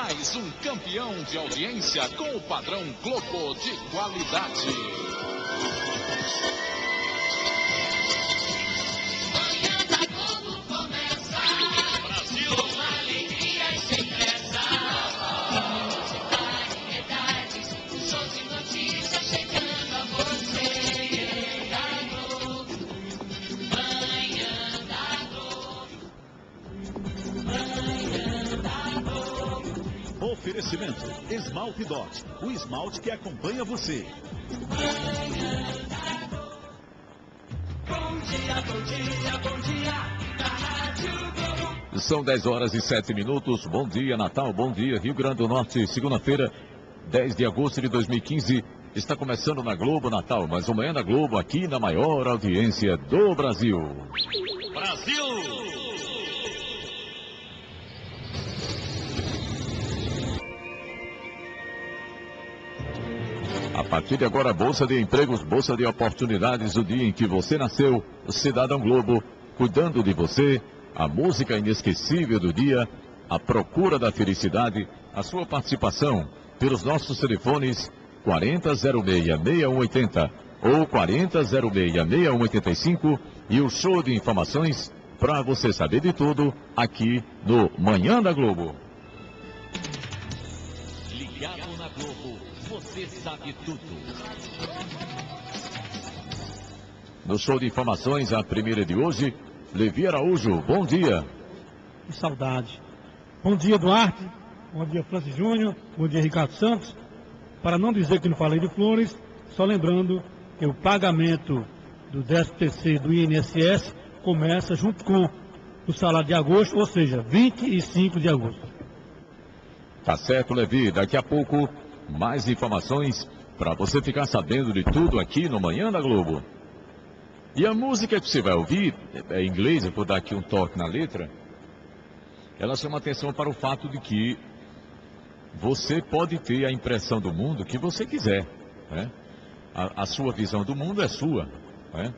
Mais um campeão de audiência com o padrão Globo de qualidade. Manhã da Globo começa. Brasil. Com alegria e sem pressa. Variedades, shows de notícias chegando a você. Manhã da Globo. Manhã da Globo. Oferecimento Esmalte Dot, o esmalte que acompanha você. Bom dia, bom dia, bom dia, da Rádio Globo. São 10 horas e 7 minutos. Bom dia, Natal. Bom dia, Rio Grande do Norte. Segunda-feira, 10 de agosto de 2015. Está começando na Globo Natal, mas amanhã na Globo, aqui na maior audiência do Brasil. Brasil! A partir de agora, Bolsa de Empregos, Bolsa de Oportunidades, o dia em que você nasceu, Cidadão Globo, cuidando de você, a música inesquecível do dia, a procura da felicidade, a sua participação pelos nossos telefones 4006-6180 ou 4006-6185 e o show de informações para você saber de tudo aqui no Manhã da Globo. Ligado na Globo, você sabe tudo. No show de informações, a primeira de hoje, Levi Araújo, bom dia. Que saudade. Bom dia, Duarte. Bom dia, Francis Júnior. Bom dia, Ricardo Santos. Para não dizer que não falei de flores, só lembrando que o pagamento do 13º do INSS começa junto com o salário de agosto, ou seja, 25 de agosto. Tá certo, Levi. Daqui a pouco, mais informações para você ficar sabendo de tudo aqui no Manhã da Globo. E a música que você vai ouvir, é em inglês, eu vou dar aqui um toque na letra, ela chama atenção para o fato de que você pode ter a impressão do mundo que você quiser, né? A sua visão do mundo é sua, né?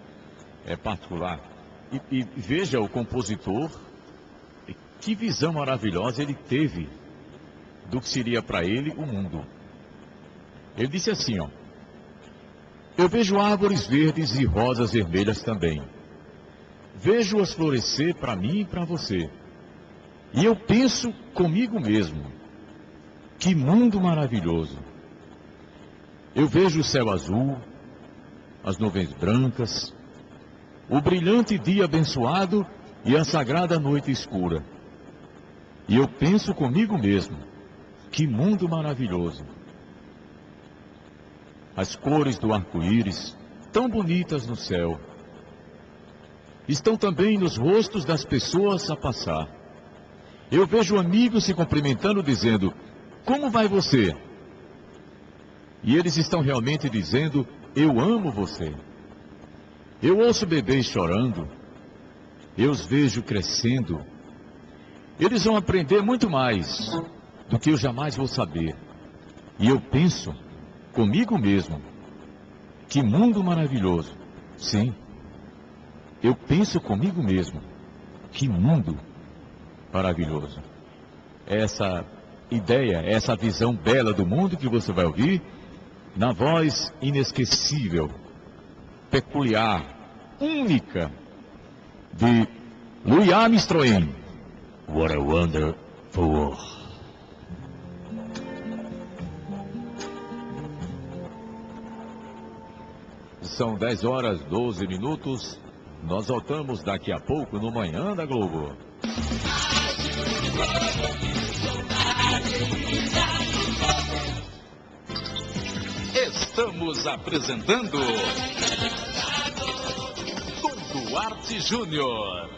É particular. E veja o compositor, que visão maravilhosa ele teve do que seria para ele o mundo. Ele disse assim, ó: eu vejo árvores verdes e rosas vermelhas também. Vejo-as florescer para mim e para você. E eu penso comigo mesmo, que mundo maravilhoso. Eu vejo o céu azul, as nuvens brancas, o brilhante dia abençoado e a sagrada noite escura. E eu penso comigo mesmo, que mundo maravilhoso. As cores do arco-íris, tão bonitas no céu, estão também nos rostos das pessoas a passar. Eu vejo amigos se cumprimentando, dizendo: como vai você? E eles estão realmente dizendo: eu amo você. Eu ouço bebês chorando, eu os vejo crescendo. Eles vão aprender muito mais do que eu jamais vou saber. E eu penso comigo mesmo, que mundo maravilhoso. Sim, eu penso comigo mesmo, que mundo maravilhoso. Essa ideia, essa visão bela do mundo que você vai ouvir, na voz inesquecível, peculiar, única, de Louis Armstrong. What a wonderful world. São 10 horas 12 minutos. Nós voltamos daqui a pouco no Manhã da Globo. Estamos apresentando Tom Duarte Júnior.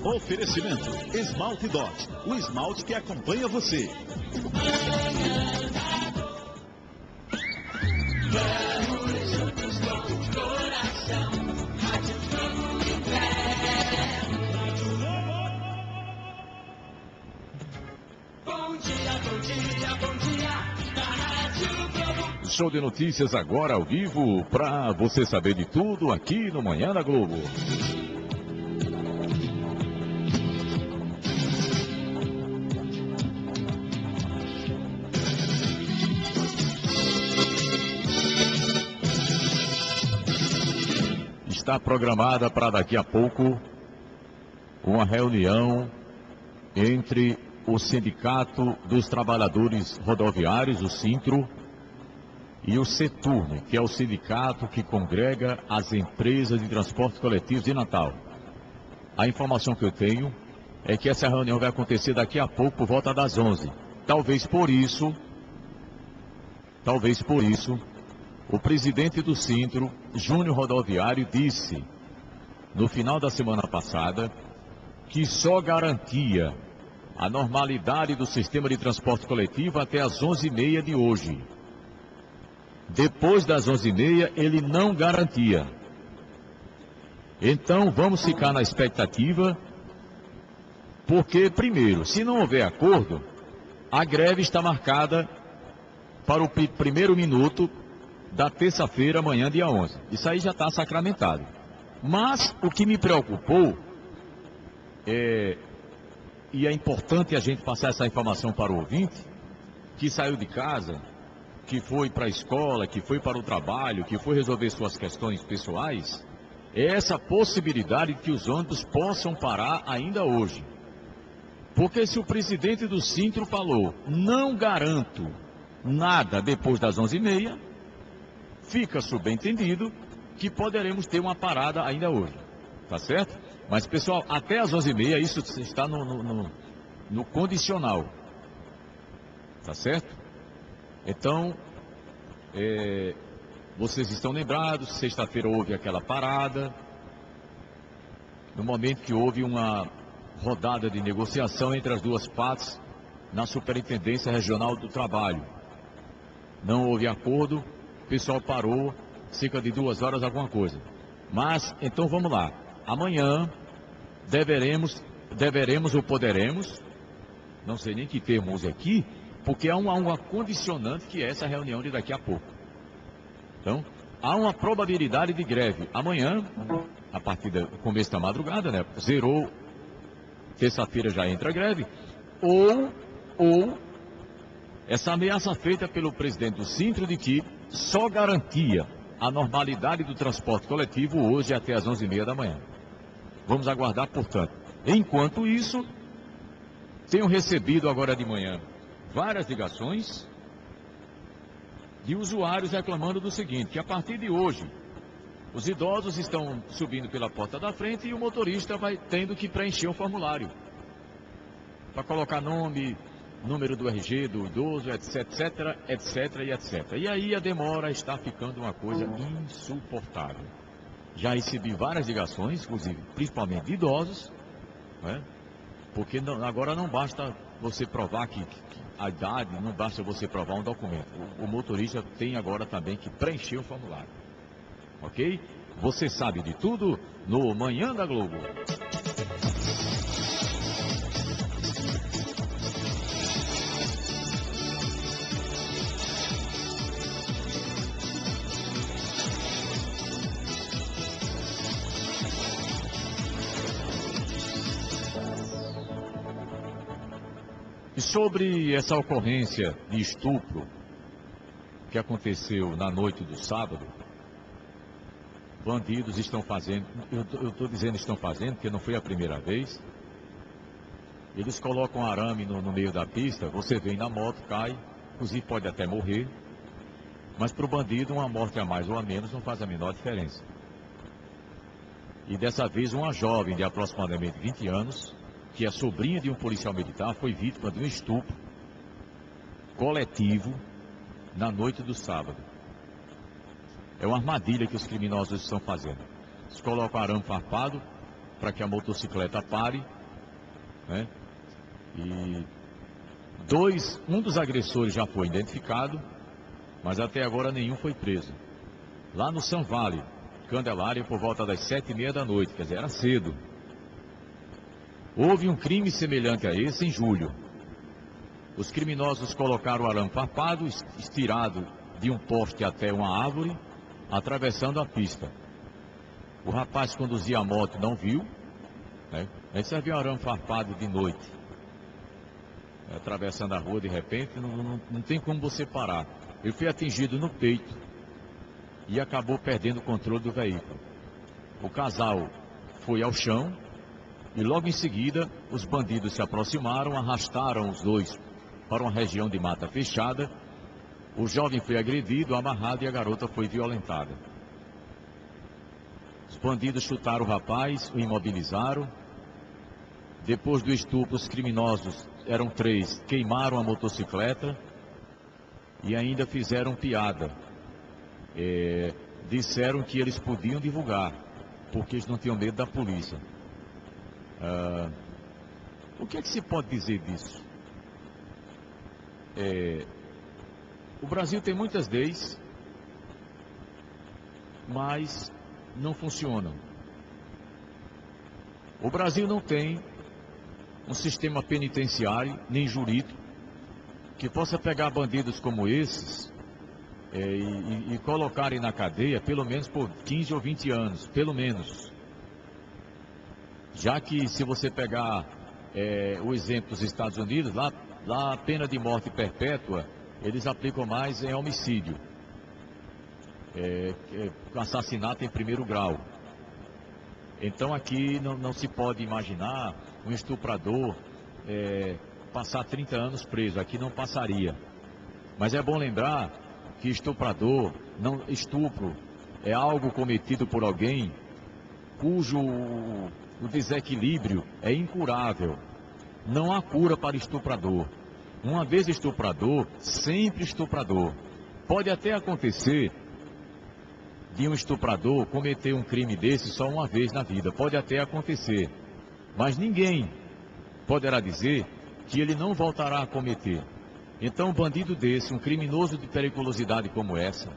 Oferecimento Esmalte Dot, o esmalte que acompanha você. Bom dia, bom dia, bom dia, da Rádio Globo. Show de notícias agora ao vivo, para você saber de tudo aqui no Manhã da Globo. está programada para daqui a pouco uma reunião entre o Sindicato dos Trabalhadores Rodoviários, o Sintro, e o Seturne, que é o sindicato que congrega as empresas de transporte coletivo de Natal. A informação que eu tenho é que essa reunião vai acontecer daqui a pouco, por volta das 11. Talvez por isso, o presidente do Sintro, Júnior Rodoviário, disse, no final da semana passada, que só garantia a normalidade do sistema de transporte coletivo até as 11h30 de hoje. Depois das 11h30, ele não garantia. Então, vamos ficar na expectativa, porque, primeiro, se não houver acordo, a greve está marcada para o primeiro minuto da terça-feira, amanhã, dia 11. Isso aí já está sacramentado. Mas, o que me preocupou, e é importante a gente passar essa informação para o ouvinte, que saiu de casa, que foi para a escola, que foi para o trabalho, que foi resolver suas questões pessoais, é essa possibilidade de que os ônibus possam parar ainda hoje. Porque se o presidente do Sintro falou, não garanto nada depois das 11h30, fica subentendido que poderemos ter uma parada ainda hoje. Tá certo? Mas, pessoal, até as 11h30, isso está no condicional. Tá certo? Então, vocês estão lembrados, sexta-feira houve aquela parada, no momento que houve uma rodada de negociação entre as duas partes na Superintendência Regional do Trabalho. Não houve acordo, o pessoal parou, cerca de 2 horas, alguma coisa. Mas, então vamos lá, amanhã deveremos ou poderemos, não sei nem que termo use aqui, porque há uma condicionante que é essa reunião de daqui a pouco. Então, há uma probabilidade de greve amanhã, a partir do começo da madrugada, né? Zerou, terça-feira já entra a greve, ou essa ameaça feita pelo presidente do Sintro de que só garantia a normalidade do transporte coletivo hoje até as 11h30 da manhã. Vamos aguardar, portanto. Enquanto isso, tenho recebido agora de manhã várias ligações de usuários reclamando do seguinte, que a partir de hoje, os idosos estão subindo pela porta da frente e o motorista vai tendo que preencher um formulário para colocar nome, número do RG do idoso, etc. E aí a demora está ficando uma coisa insuportável. Já recebi várias ligações, inclusive, principalmente de idosos, né? Porque agora não basta você provar que a idade, não basta você provar um documento. O motorista tem agora também que preencher o formulário. Ok? Você sabe de tudo no Manhã da Globo. E sobre essa ocorrência de estupro que aconteceu na noite do sábado, bandidos estão fazendo, eu estou dizendo estão fazendo, porque não foi a primeira vez. Eles colocam arame no meio da pista, você vem na moto, cai, inclusive pode até morrer, mas para o bandido uma morte a mais ou a menos não faz a menor diferença. E dessa vez uma jovem de aproximadamente 20 anos, que é sobrinha de um policial militar, foi vítima de um estupro coletivo na noite do sábado. É uma armadilha que os criminosos estão fazendo. Eles colocam arame farpado para que a motocicleta pare, né? E um dos agressores já foi identificado, mas até agora nenhum foi preso. Lá no São Vale, Candelária, por volta das 7h30 da noite, quer dizer, era cedo. Houve um crime semelhante a esse em julho. Os criminosos colocaram o arame farpado, estirado de um poste até uma árvore, atravessando a pista. O rapaz que conduzia a moto não viu, né? Aí você viu um arame farpado de noite, atravessando a rua de repente, não tem como você parar. Ele foi atingido no peito e acabou perdendo o controle do veículo. o casal foi ao chão e logo em seguida os bandidos se aproximaram, arrastaram os dois para uma região de mata fechada. O jovem foi agredido, amarrado e a garota foi violentada. Os bandidos chutaram o rapaz, o imobilizaram. Depois do estupro, os criminosos, eram 3, queimaram a motocicleta e ainda fizeram piada. Disseram que eles podiam divulgar, porque eles não tinham medo da polícia. O que é que se pode dizer disso? O Brasil tem muitas leis, mas não funcionam. O Brasil não tem um sistema penitenciário, nem jurídico, que possa pegar bandidos como esses e colocarem na cadeia pelo menos por 15 ou 20 anos, pelo menos. Já que se você pegar o exemplo dos Estados Unidos, lá a pena de morte perpétua, eles aplicam mais em homicídio, assassinato em primeiro grau. Então aqui não se pode imaginar um estuprador passar 30 anos preso, aqui não passaria. Mas é bom lembrar que estupro é algo cometido por alguém cujo o desequilíbrio é incurável. Não há cura para estuprador. Uma vez estuprador, sempre estuprador. Pode até acontecer de um estuprador cometer um crime desse só uma vez na vida. Pode até acontecer. Mas ninguém poderá dizer que ele não voltará a cometer. Então, um bandido desse, um criminoso de periculosidade como essa,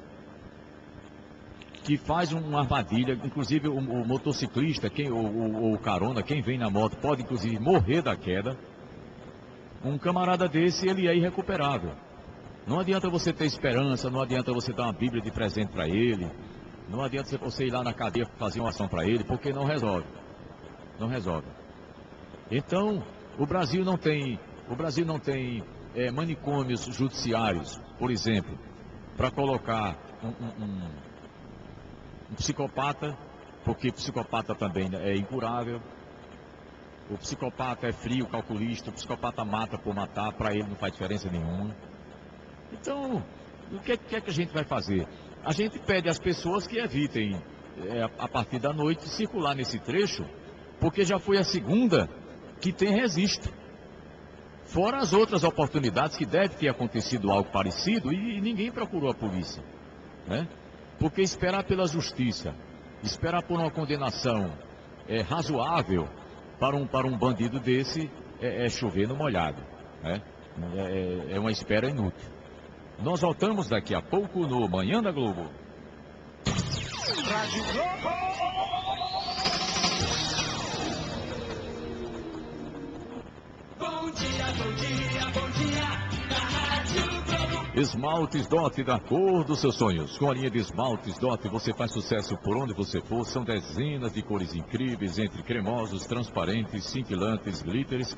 que faz uma armadilha, inclusive o motociclista, ou o carona, quem vem na moto, pode inclusive morrer da queda. Um camarada desse, ele é irrecuperável. Não adianta você ter esperança, não adianta você dar uma Bíblia de presente para ele, não adianta você ir lá na cadeia fazer uma ação para ele, porque não resolve. Não resolve. Então, o Brasil não tem manicômios judiciários, por exemplo, para colocar um psicopata, porque psicopata também é incurável. O psicopata é frio, calculista, o psicopata mata por matar, para ele não faz diferença nenhuma. Então, o que é que a gente vai fazer? A gente pede às pessoas que evitem, a partir da noite, circular nesse trecho, porque já foi a segunda que tem registro. Fora as outras oportunidades que deve ter acontecido algo parecido e ninguém procurou a polícia, né? Porque esperar pela justiça, esperar por uma condenação razoável para um bandido desse é chover no molhado, né? É uma espera inútil. Nós voltamos daqui a pouco no Manhã da Globo. Rádio Globo! Bom dia, bom dia, bom dia, da Rádio Globo. Esmaltes Dot, da cor dos seus sonhos. Com a linha de esmaltes Dot, você faz sucesso por onde você for. São dezenas de cores incríveis, entre cremosos, transparentes, cintilantes, glitters.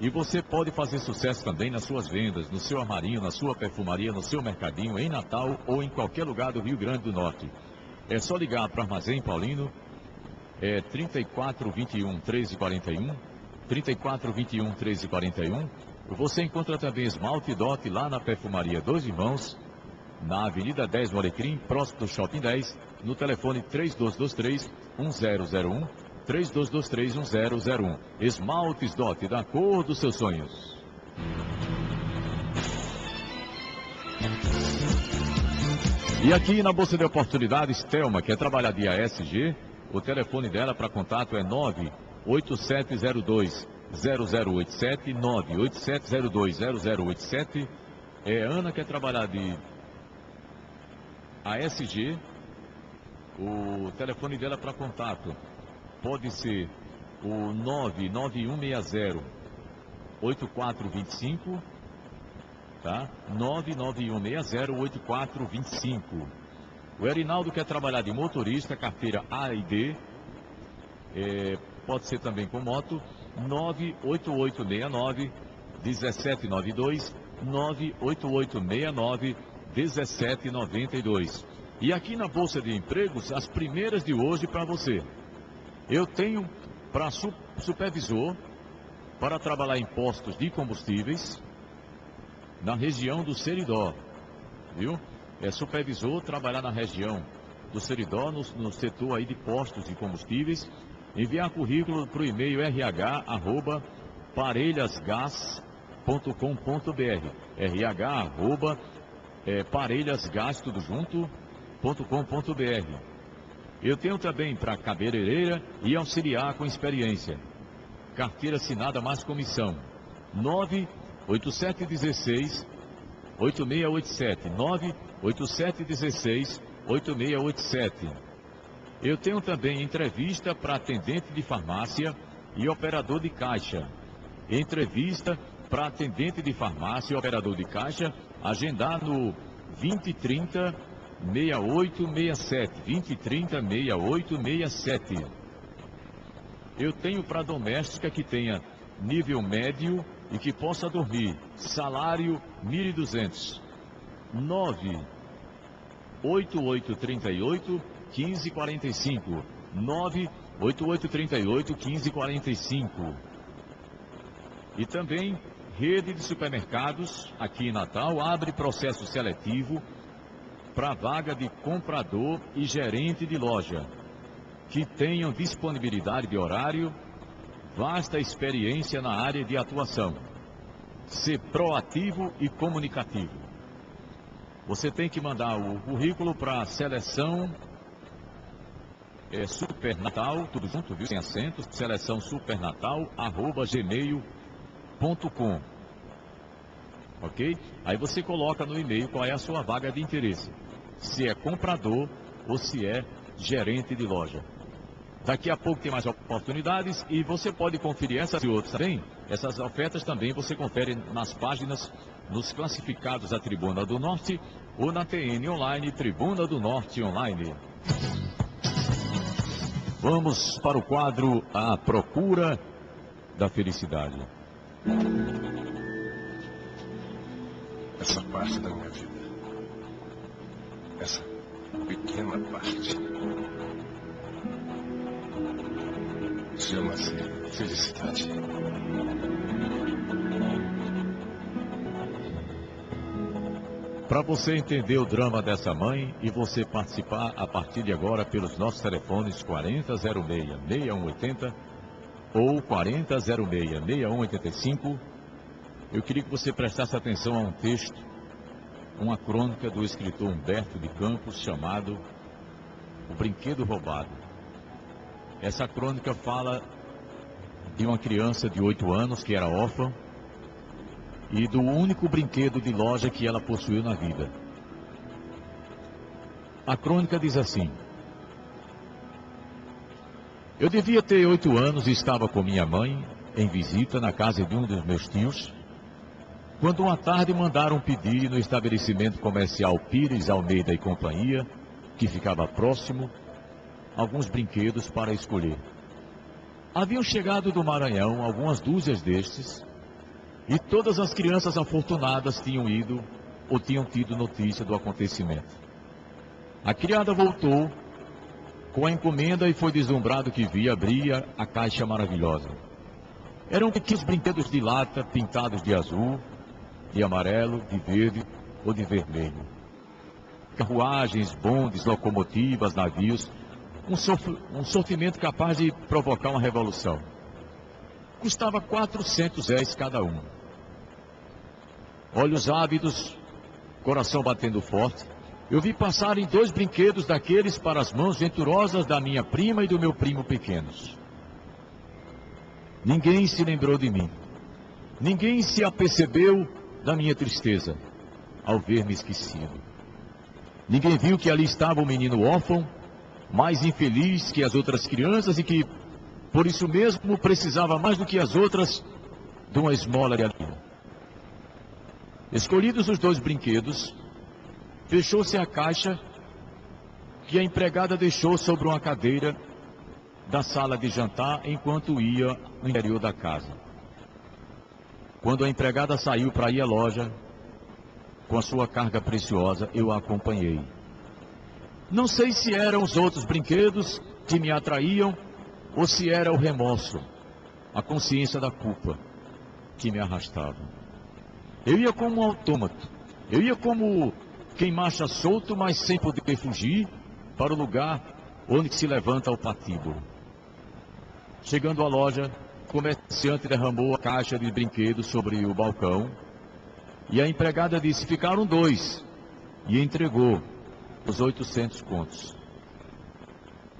E você pode fazer sucesso também nas suas vendas, no seu armarinho, na sua perfumaria, no seu mercadinho, em Natal ou em qualquer lugar do Rio Grande do Norte. É só ligar para o Armazém Paulino, 3421 1341, 3421 1341. Você encontra também esmalte Dot lá na perfumaria Dois Irmãos, na Avenida 10 no Alecrim, próximo do Shopping 10, no telefone 3223-1001, 3223-1001. Esmaltes Dot, da cor dos seus sonhos. E aqui na Bolsa de Oportunidades, Thelma, quer trabalhar de ASG, o telefone dela para contato é 98702-0087, 98702-0087. Ana quer trabalhar de ASG, o telefone dela para contato pode ser o 99160-8425, tá? 99160-8425. O Erinaldo quer trabalhar de motorista, carteira A e D, pode ser também com moto, 98869-1792, 98869-1792. E aqui na Bolsa de Empregos, as primeiras de hoje para você. Eu tenho para supervisor para trabalhar em postos de combustíveis na região do Seridó, viu? É supervisor trabalhar na região do Seridó, no setor aí de postos de combustíveis, enviar currículo para o e-mail rh@parelhasgas.com.br, rh@parelhasgas, tudo junto.com.br. Eu tenho também para cabeleireira e auxiliar com experiência. Carteira assinada mais comissão. 98716 8687. 98716 8687. Eu tenho também entrevista para atendente de farmácia e operador de caixa. Entrevista para atendente de farmácia e operador de caixa, agendar no 2030 6867. 2030 6867. Eu tenho para doméstica que tenha nível médio e que possa dormir. Salário 1.200. 98838 1545. 98838 1545. E também rede de supermercados aqui em Natal abre processo seletivo para vaga de comprador e gerente de loja, que tenham disponibilidade de horário, vasta experiência na área de atuação, ser proativo e comunicativo. Você tem que mandar o currículo para a seleção supernatal, tudo junto, viu, sem acento, seleção supernatal@gmail.com. Ok? Aí você coloca no e-mail qual é a sua vaga de interesse, se é comprador ou se é gerente de loja. Daqui a pouco tem mais oportunidades e você pode conferir essas e outras também. Essas ofertas também você confere nas páginas, nos classificados da Tribuna do Norte ou na TN Online, Tribuna do Norte Online. Vamos para o quadro A Procura da Felicidade. Essa parte da minha vida, essa pequena parte, chama-se felicidade. Para você entender o drama dessa mãe e você participar a partir de agora pelos nossos telefones 4006-6180 ou 4006-6185, eu queria que você prestasse atenção a um texto, uma crônica do escritor Humberto de Campos chamado O Brinquedo Roubado. Essa crônica fala de uma criança de 8 anos que era órfã e do único brinquedo de loja que ela possuiu na vida. A crônica diz assim: eu devia ter 8 anos e estava com minha mãe em visita na casa de um dos meus tios, quando uma tarde mandaram pedir no estabelecimento comercial Pires, Almeida e Companhia, que ficava próximo, alguns brinquedos para escolher. Haviam chegado do Maranhão algumas dúzias destes, e todas as crianças afortunadas tinham ido ou tinham tido notícia do acontecimento. A criada voltou com a encomenda e foi deslumbrado que via abrir a caixa maravilhosa. Eram pequenos brinquedos de lata pintados de azul, de amarelo, de verde ou de vermelho. Carruagens, bondes, locomotivas, navios, um sortimento capaz de provocar uma revolução. Custava 400 réis cada um. Olhos ávidos, coração batendo forte, eu vi passarem 2 brinquedos daqueles para as mãos venturosas da minha prima e do meu primo pequenos. Ninguém se lembrou de mim. Ninguém se apercebeu da minha tristeza ao ver-me esquecido. Ninguém viu que ali estava um menino órfão, mais infeliz que as outras crianças e que, por isso mesmo, precisava mais do que as outras de uma esmola de alimento. Escolhidos os 2 brinquedos, fechou-se a caixa que a empregada deixou sobre uma cadeira da sala de jantar enquanto ia no interior da casa. Quando a empregada saiu para ir à loja com a sua carga preciosa, eu a acompanhei. Não sei se eram os outros brinquedos que me atraíam ou se era o remorso, a consciência da culpa que me arrastava. Eu ia como um autômato, eu ia como quem marcha solto, mas sem poder fugir para o lugar onde se levanta o patíbulo. Chegando à loja, o comerciante derramou a caixa de brinquedos sobre o balcão e a empregada disse: ficaram 2, e entregou os 800 contos.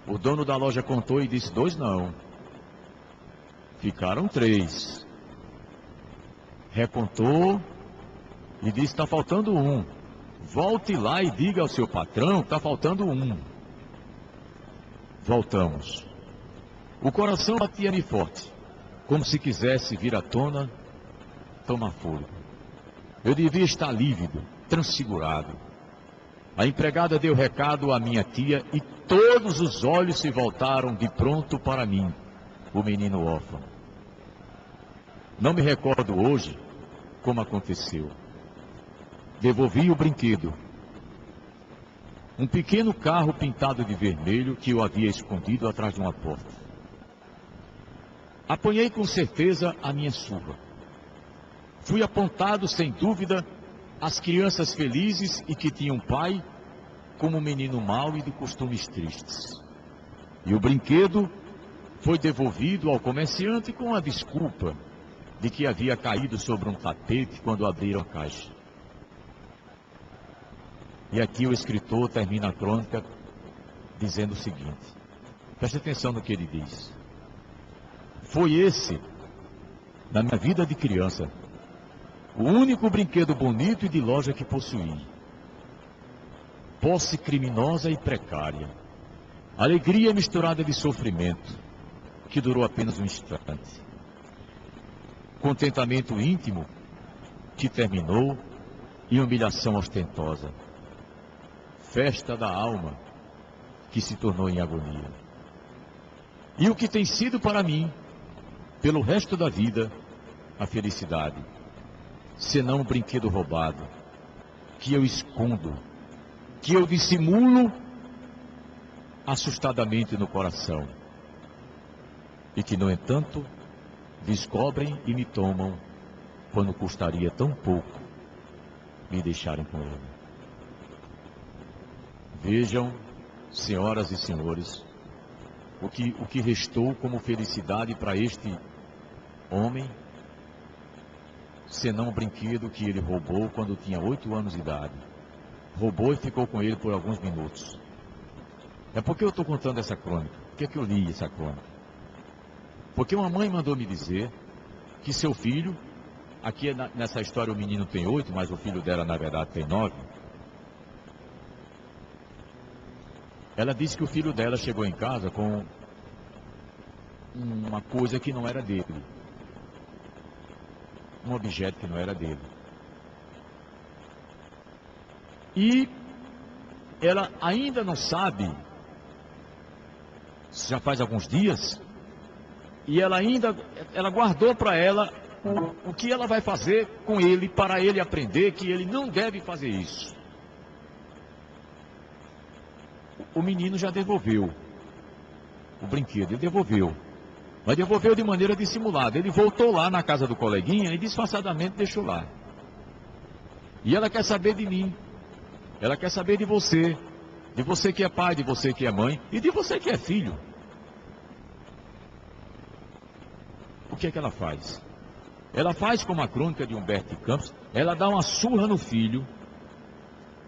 O dono da loja contou e disse: 2 não, ficaram 3. Recontou e disse: está faltando 1. Volte lá e diga ao seu patrão que está faltando 1. Voltamos. O coração batia-me forte, como se quisesse vir à tona, tomar fôlego. Eu devia estar lívido, transfigurado. A empregada deu recado à minha tia e todos os olhos se voltaram de pronto para mim, o menino órfão. Não me recordo hoje como aconteceu. Devolvi o brinquedo. Um pequeno carro pintado de vermelho que eu havia escondido atrás de uma porta. Apanhei com certeza a minha surra. Fui apontado, sem dúvida, às crianças felizes e que tinham pai como um menino mau e de costumes tristes. E o brinquedo foi devolvido ao comerciante com a desculpa de que havia caído sobre um tapete quando abriram a caixa. E aqui o escritor termina a crônica dizendo o seguinte: preste atenção no que ele diz. Foi esse, na minha vida de criança, o único brinquedo bonito e de loja que possuí. Posse criminosa e precária. Alegria misturada de sofrimento, que durou apenas um instante. Contentamento íntimo, que terminou em humilhação ostentosa. Festa da alma, que se tornou em agonia. E o que tem sido para mim, pelo resto da vida, a felicidade, senão um brinquedo roubado, que eu escondo, que eu dissimulo assustadamente no coração, e que, no entanto, descobrem e me tomam quando custaria tão pouco me deixarem com ele. Vejam, senhoras e senhores, o que restou como felicidade para este homem, senão um brinquedo que ele roubou quando tinha 8 anos de idade. Roubou e ficou com ele por alguns minutos. É porque eu estou contando essa crônica. Por que é que eu li essa crônica? Porque uma mãe mandou me dizer que seu filho, aqui nessa história o menino tem 8, mas o filho dela na verdade tem 9. Ela disse que o filho dela chegou em casa com uma coisa que não era dele. Um objeto que não era dele. E ela ainda não sabe, já faz alguns dias, e ela guardou para ela o que ela vai fazer com ele, para ele aprender que ele não deve fazer isso. O menino já devolveu o brinquedo, ele devolveu. Mas devolveu de maneira dissimulada. Ele voltou lá na casa do coleguinha e disfarçadamente deixou lá. E ela quer saber de mim. Ela quer saber de você que é pai, de você que é mãe e de você que é filho. O que é que ela faz? Ela faz como a crônica de Humberto de Campos, ela dá uma surra no filho,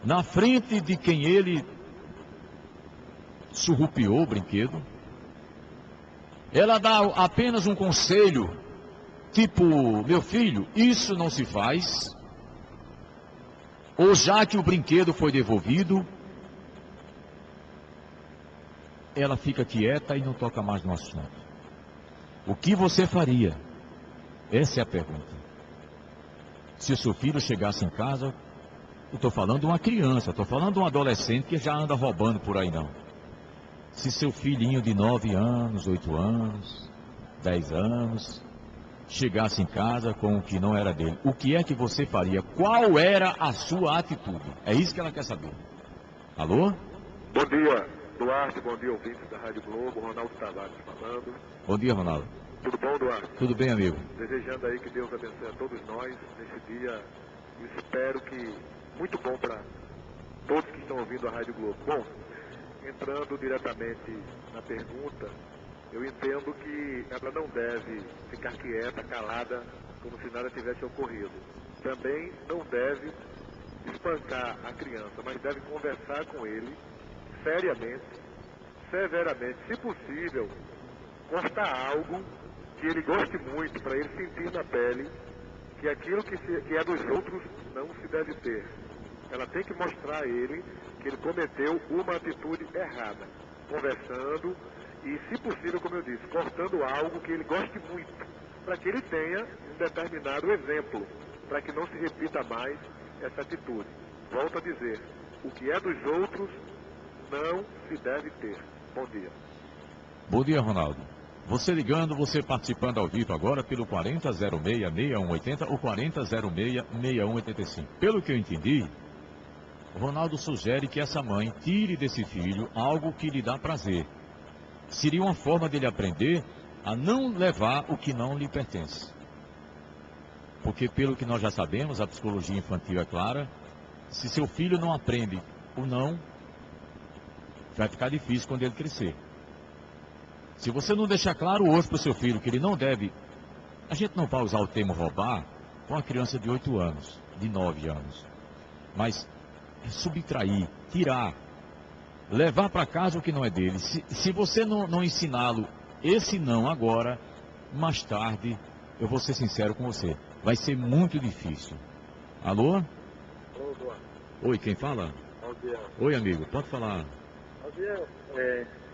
na frente de quem ele surrupiou o brinquedo. Ela dá apenas um conselho, tipo: meu filho, isso não se faz. Ou já que o brinquedo foi devolvido, ela fica quieta e não toca mais no assunto. O que você faria? Essa é a pergunta. Se o seu filho chegasse em casa, eu estou falando de uma criança, estou falando de um adolescente que já anda roubando por aí não. Se seu filhinho de 9 anos, 8 anos, 10 anos, chegasse em casa com o que não era dele, o que é que você faria? Qual era a sua atitude? É isso que ela quer saber. Alô? Bom dia. Duarte, bom dia, ouvintes da Rádio Globo. Ronaldo Tavares falando. Bom dia, Ronaldo. Tudo bom, Duarte? Tudo bem, amigo? Desejando aí que Deus abençoe a todos nós nesse dia. Espero que muito bom para todos que estão ouvindo a Rádio Globo. Bom, entrando diretamente na pergunta, eu entendo que ela não deve ficar quieta, calada, como se nada tivesse ocorrido. Também não deve espancar a criança, mas deve conversar com ele seriamente, severamente, se possível, cortar algo que ele goste muito, para ele sentir na pele que aquilo que é dos outros não se deve ter. Ela tem que mostrar a ele que ele cometeu uma atitude errada, conversando e, se possível, como eu disse, cortando algo que ele goste muito, para que ele tenha um determinado exemplo, para que não se repita mais essa atitude. Volto a dizer, o que é dos outros não se deve ter. Bom dia. Bom dia, Ronaldo. Você ligando, você participando ao vivo agora pelo 4006-6180 ou 4006-6185. Pelo que eu entendi, o Ronaldo sugere que essa mãe tire desse filho algo que lhe dá prazer. Seria uma forma dele aprender a não levar o que não lhe pertence. Porque, pelo que nós já sabemos, a psicologia infantil é clara, se seu filho não aprende o não, vai ficar difícil quando ele crescer. Se você não deixar claro hoje para o seu filho que ele não deve, a gente não vai usar o termo roubar com uma criança de 8 anos, de 9 anos, mas subtrair, tirar, levar para casa o que não é dele. Se você não ensiná-lo esse não agora, mais tarde, eu vou ser sincero com você, vai ser muito difícil. Alô? Alô, Duarte. Oi, quem fala? Aldiel. Oi, amigo, pode falar. Aldiel,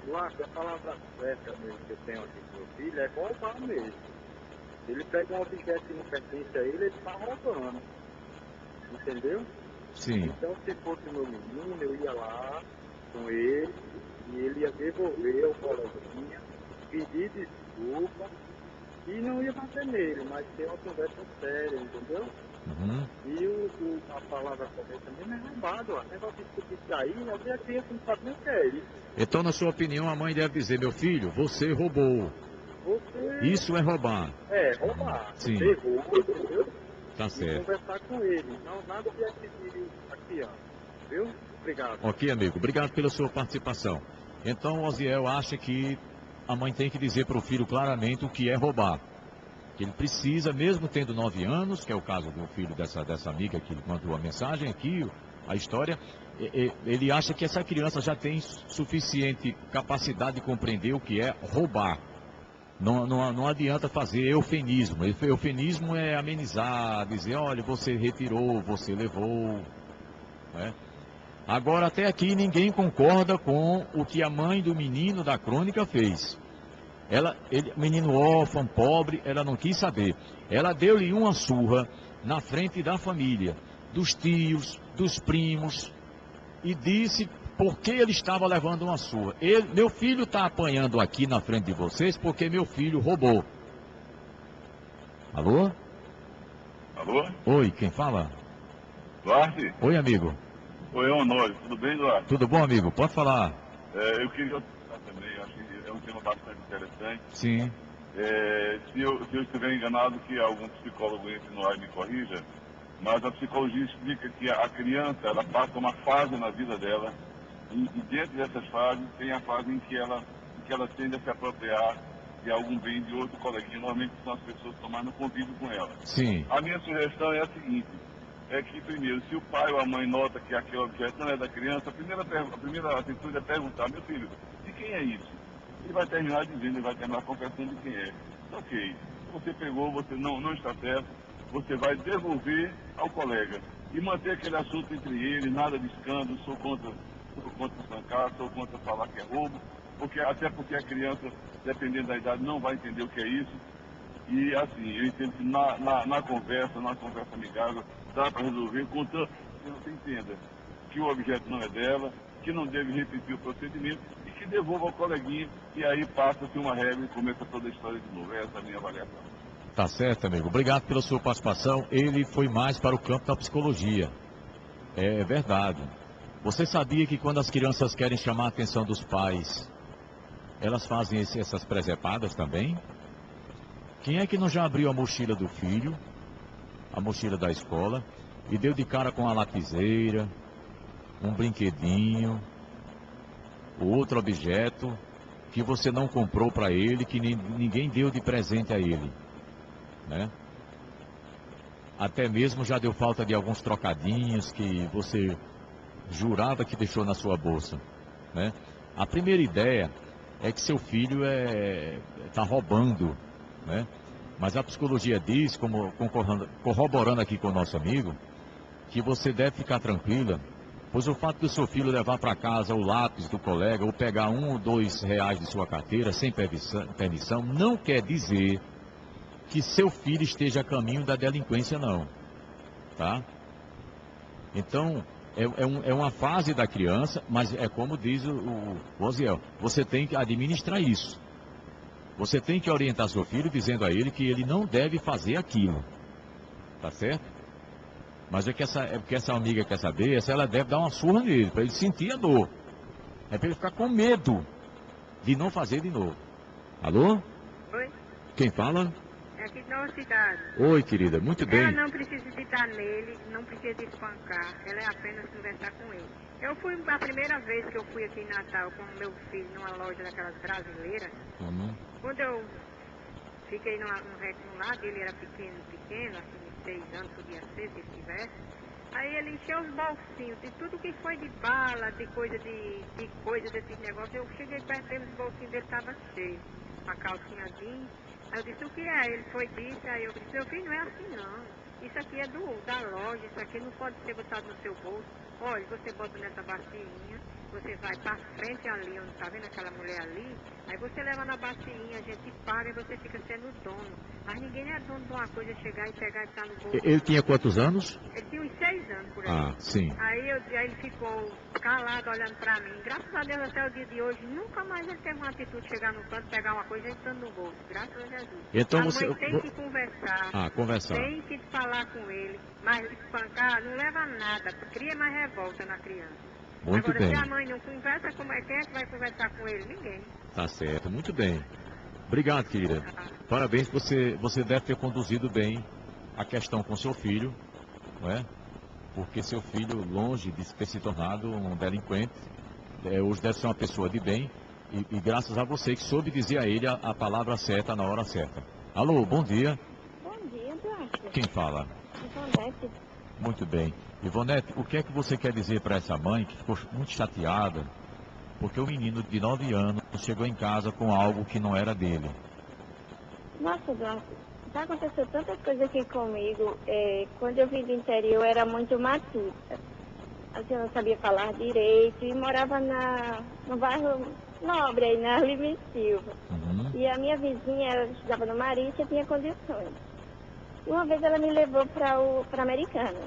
Duarte, a palavra certa mesmo que eu tenho aqui com meu filho é roubar mesmo. Ele pega um objeto que não pertence a ele, ele está roubando. Entendeu? Sim. Então, se fosse meu menino, eu ia lá com ele e ele ia devolver ao coleguinha, pedir desculpa e não ia bater nele, mas ter uma conversa séria, entendeu? Uhum. E a palavra correta também é roubado, ó. Negócio de discutir aí, a criança não sabe nem o que é isso. Então, na sua opinião, a mãe deve dizer, meu filho, você roubou. Isso é roubar. É, roubar. Sim. Você roubou, entendeu? Tá E certo. conversar com ele. Não, nada de adquirir a criança. Viu? Obrigado. Ok, amigo. Obrigado pela sua participação. Então, o Oziel acha que a mãe tem que dizer para o filho claramente o que é roubar. Que ele precisa, mesmo tendo 9 anos, que é o caso do filho dessa amiga que mandou a mensagem aqui, a história, ele acha que essa criança já tem suficiente capacidade de compreender o que é roubar. Não adianta fazer eufemismo. Eufemismo é amenizar, dizer, olha, você retirou, você levou. Né? Agora, até aqui, ninguém concorda com o que a mãe do menino da crônica fez. Menino órfão, pobre, ela não quis saber. Ela deu-lhe uma surra na frente da família, dos tios, dos primos, e disse por que ele estava levando uma surra. Meu filho está apanhando aqui na frente de vocês porque meu filho roubou. Alô? Alô? Oi, quem fala? Duarte? Oi, amigo. Oi, Honório. Tudo bem, Duarte? Tudo bom, amigo? Pode falar. Eu queria também, acho que é um tema bastante interessante. Sim. Se eu estiver enganado, que algum psicólogo entre no ar e me corrija, mas a psicologia explica que a criança, ela passa uma fase na vida dela, e dentro dessas fases tem a fase em que ela tende a se apropriar de algum bem de outro coleguinha, normalmente são as pessoas que estão mais no convívio com ela. Sim. A minha sugestão é a seguinte, é que primeiro, se o pai ou a mãe nota que aquele objeto não é da criança, a primeira atitude é perguntar, meu filho, de quem é isso? Ele vai terminar dizendo, ele vai terminar confessando de quem é. Ok, você pegou, você não está certo, você vai devolver ao colega e manter aquele assunto entre eles, nada de escândalo, sou contra estancar, sou contra falar que é roubo, até porque a criança, dependendo da idade, não vai entender o que é isso. E assim, eu entendo que na conversa amigável, dá para resolver, contanto que você entenda que o objeto não é dela, que não deve repetir o procedimento e que devolva ao coleguinha, e aí passa-se uma regra e começa toda a história de novo. Essa é a minha avaliação. Tá certo, amigo. Obrigado pela sua participação. Ele foi mais para o campo da psicologia. É verdade. Você sabia que quando as crianças querem chamar a atenção dos pais, elas fazem essas presepadas também? Quem é que não já abriu a mochila do filho, a mochila da escola, e deu de cara com a lapiseira, um brinquedinho, outro objeto que você não comprou para ele, que ninguém deu de presente a ele, né? Até mesmo já deu falta de alguns trocadinhos que você jurava que deixou na sua bolsa, né? A primeira ideia é que seu filho está roubando, né? Mas a psicologia diz, corroborando aqui com o nosso amigo, que você deve ficar tranquila, pois o fato do seu filho levar para casa o lápis do colega ou pegar R$1 ou R$2 de sua carteira sem permissão não quer dizer que seu filho esteja a caminho da delinquência, não, tá? Então, é uma fase da criança, mas é como diz o Osiel, você tem que administrar isso. Você tem que orientar seu filho dizendo a ele que ele não deve fazer aquilo, tá certo? Mas é que essa amiga quer saber, ela deve dar uma surra nele, para ele sentir a dor. É para ele ficar com medo de não fazer de novo. Alô? Oi? Quem fala? É aqui da cidade. Oi, querida, muito bem. Ela não precisa de dar nele, não precisa de espancar, ela é apenas conversar com ele. Eu fui, a primeira vez que eu fui aqui em Natal com o meu filho numa loja daquelas brasileiras, quando eu fiquei num lado, ele era pequeno, assim, de 6 anos, podia ser, se ele tivesse. Aí ele encheu os bolsinhos de tudo que foi de bala, de coisa desses negócios. Eu cheguei perto dele, os bolsinhos dele estavam cheios, a calcinha jeans. Aí eu disse, o que é? Ele foi disso, aí eu disse, meu filho, não é assim não. Isso aqui é da loja, isso aqui não pode ser botado no seu bolso. Olha, você bota nessa bacinha, você vai pra frente ali, onde tá vendo aquela mulher ali, aí você leva na bacinha, a gente paga e você fica sendo dono. Mas ninguém é dono de uma coisa, chegar e pegar e estar no bolso. Ele tinha quantos anos? Ele tinha uns 6 anos por aí. Ah, sim. Aí ele ficou calado olhando pra mim. Graças a Deus até o dia de hoje, nunca mais ele teve uma atitude de chegar no canto, pegar uma coisa e estando no bolso. Graças a Jesus. Então a você... mãe tem que conversar. Conversar. Tem que falar com ele. Mas espancar não leva a nada. Cria mais revolta na criança. Muito Agora, bem. se a mãe não conversa, quem é que vai conversar com ele? Ninguém. Tá certo, muito bem. Obrigado, querida. Parabéns, você deve ter conduzido bem a questão com seu filho, não é? Porque seu filho, longe de ter se tornado um delinquente, hoje deve ser uma pessoa de bem, e graças a você que soube dizer a ele a palavra certa na hora certa. Alô, bom dia. Bom dia, Eduardo. Quem fala? Ivonete. Muito bem. Ivonete, o que é que você quer dizer para essa mãe que ficou muito chateada porque o menino de 9 anos chegou em casa com algo que não era dele? Nossa, Eduardo, já aconteceu tantas coisas aqui comigo. Quando eu vim do interior, eu era muito matuta. Assim, eu não sabia falar direito e morava no bairro Nobre, aí na Lime Silva. E a minha vizinha, ela estudava no Marista e tinha condições. E uma vez ela me levou para Americana.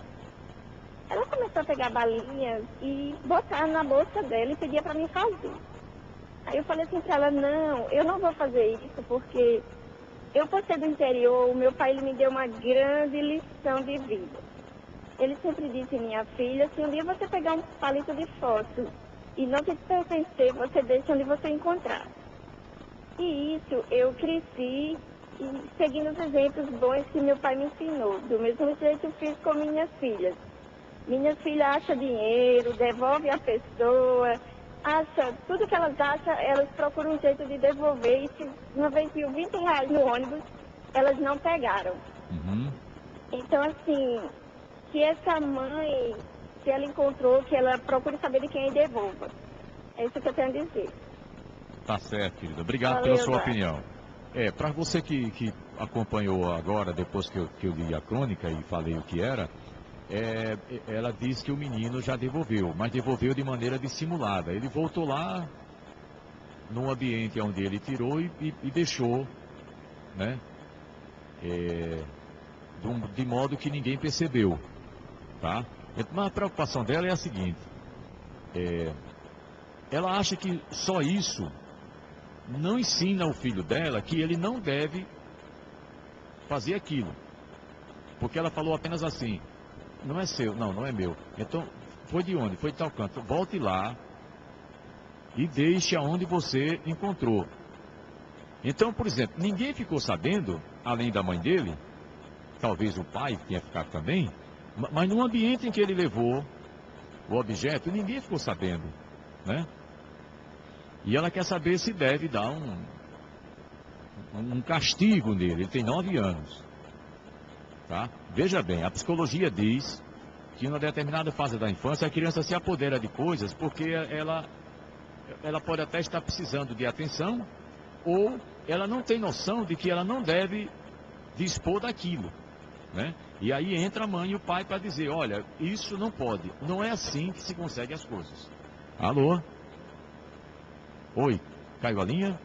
Ela começou a pegar balinhas e botar na bolsa dela e pedia para mim fazer. Aí eu falei assim para ela, não, eu não vou fazer isso porque eu, por ser do interior, o meu pai ele me deu uma grande lição de vida. Ele sempre disse, minha filha, se um dia você pegar um palito de fósforo e não te pertencer, você deixa onde você encontrar. E isso eu cresci seguindo os exemplos bons que meu pai me ensinou. Do mesmo jeito eu fiz com minhas filhas. Minhas filhas acham dinheiro, devolve a pessoa, acha, tudo que elas acham, elas procuram um jeito de devolver. E se uma vez viu R$20 no ônibus, elas não pegaram. Então, assim, se essa mãe, se ela encontrou, que ela procure saber de quem devolva. É isso que eu tenho a dizer. Tá certo, querida. Obrigado Valeu, pela sua Eduardo. opinião. Para você que acompanhou agora, depois que eu li a crônica e falei o que era, ela diz que o menino já devolveu, mas devolveu de maneira dissimulada. Ele voltou lá no ambiente onde ele tirou e deixou, né? De modo que ninguém percebeu, tá? Mas a preocupação dela é a seguinte: ela acha que só isso não ensina o filho dela que ele não deve fazer aquilo, porque ela falou apenas assim: não é seu, não é meu. Então Foi de onde? Foi de tal canto. Volte lá e deixe aonde você encontrou. Então, por exemplo, ninguém ficou sabendo, além da mãe dele, talvez o pai tenha ficado também, mas no ambiente em que ele levou o objeto, ninguém ficou sabendo, né? E ela quer saber se deve dar um castigo nele. Ele tem 9 anos. Tá? Veja bem, a psicologia diz que em uma determinada fase da infância a criança se apodera de coisas porque ela pode até estar precisando de atenção ou ela não tem noção de que ela não deve dispor daquilo, né? E aí entra a mãe e o pai para dizer, olha, isso não pode, não é assim que se consegue as coisas. Alô? Oi, caiu a linha?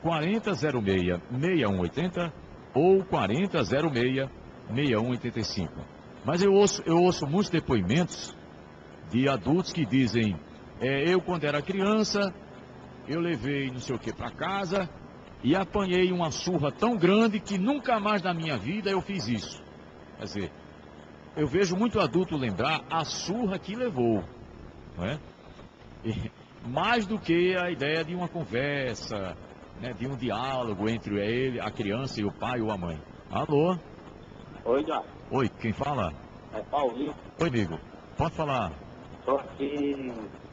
4006-6180 ou 4006-6185. Mas eu ouço muitos depoimentos de adultos que dizem, eu quando era criança, eu levei não sei o que para casa e apanhei uma surra tão grande que nunca mais na minha vida eu fiz isso. Quer dizer, eu vejo muito adulto lembrar a surra que levou, não é? Mais do que a ideia de uma conversa, né, de um diálogo entre ele, a criança e o pai ou a mãe. Alô? Oi, Jorge. Oi, quem fala? É Paulinho. Oi, amigo. Pode falar. Estou aqui,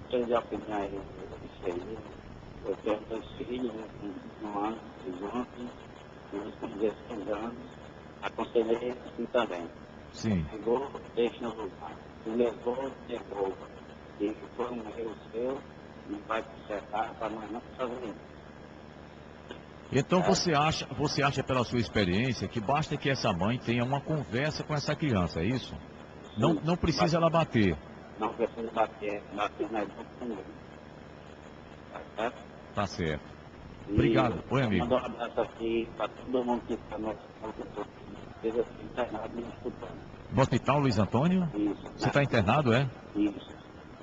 tenho de opinião aí, isso aí. Eu tenho 2 filhos, um ano, 18, uns com 16 anos. Aconselhei assim também. Sim. Chegou, deixa no lugar. Se levou, devolva. E foi um erro seu, não vai consertar para nós não fazer isso. Então você acha pela sua experiência que basta que essa mãe tenha uma conversa com essa criança, é isso? Não precisa ela bater. Não precisa bater na educação também. Tá certo? Tá certo. Obrigado. Oi, amigo. Manda um abraço aqui para todo mundo que está no hospital, esteja internado e escutando. No hospital Luiz Antônio? Isso. Você está internado, é? Isso.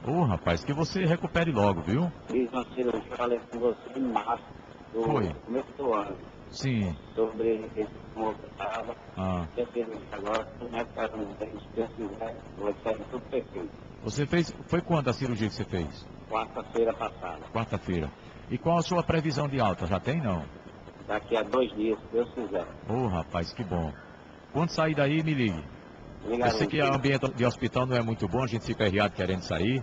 Ô, rapaz, que você recupere logo, viu? Fiz uma cirurgia, falei com você em março do começo do ano. Sim. Sobre esse como eu estava. Que agora, como é que está no tempo, se Deus quiser, vai sair tudo perfeito. Você fez, foi quando a cirurgia que você fez? Quarta-feira passada. Quarta-feira. E qual a sua previsão de alta? Já tem, não? Daqui a 2 dias, se Deus quiser. Ô, rapaz, que bom. Quando sair daí, me ligue. Eu sei que o ambiente de hospital não é muito bom, a gente fica errado querendo sair,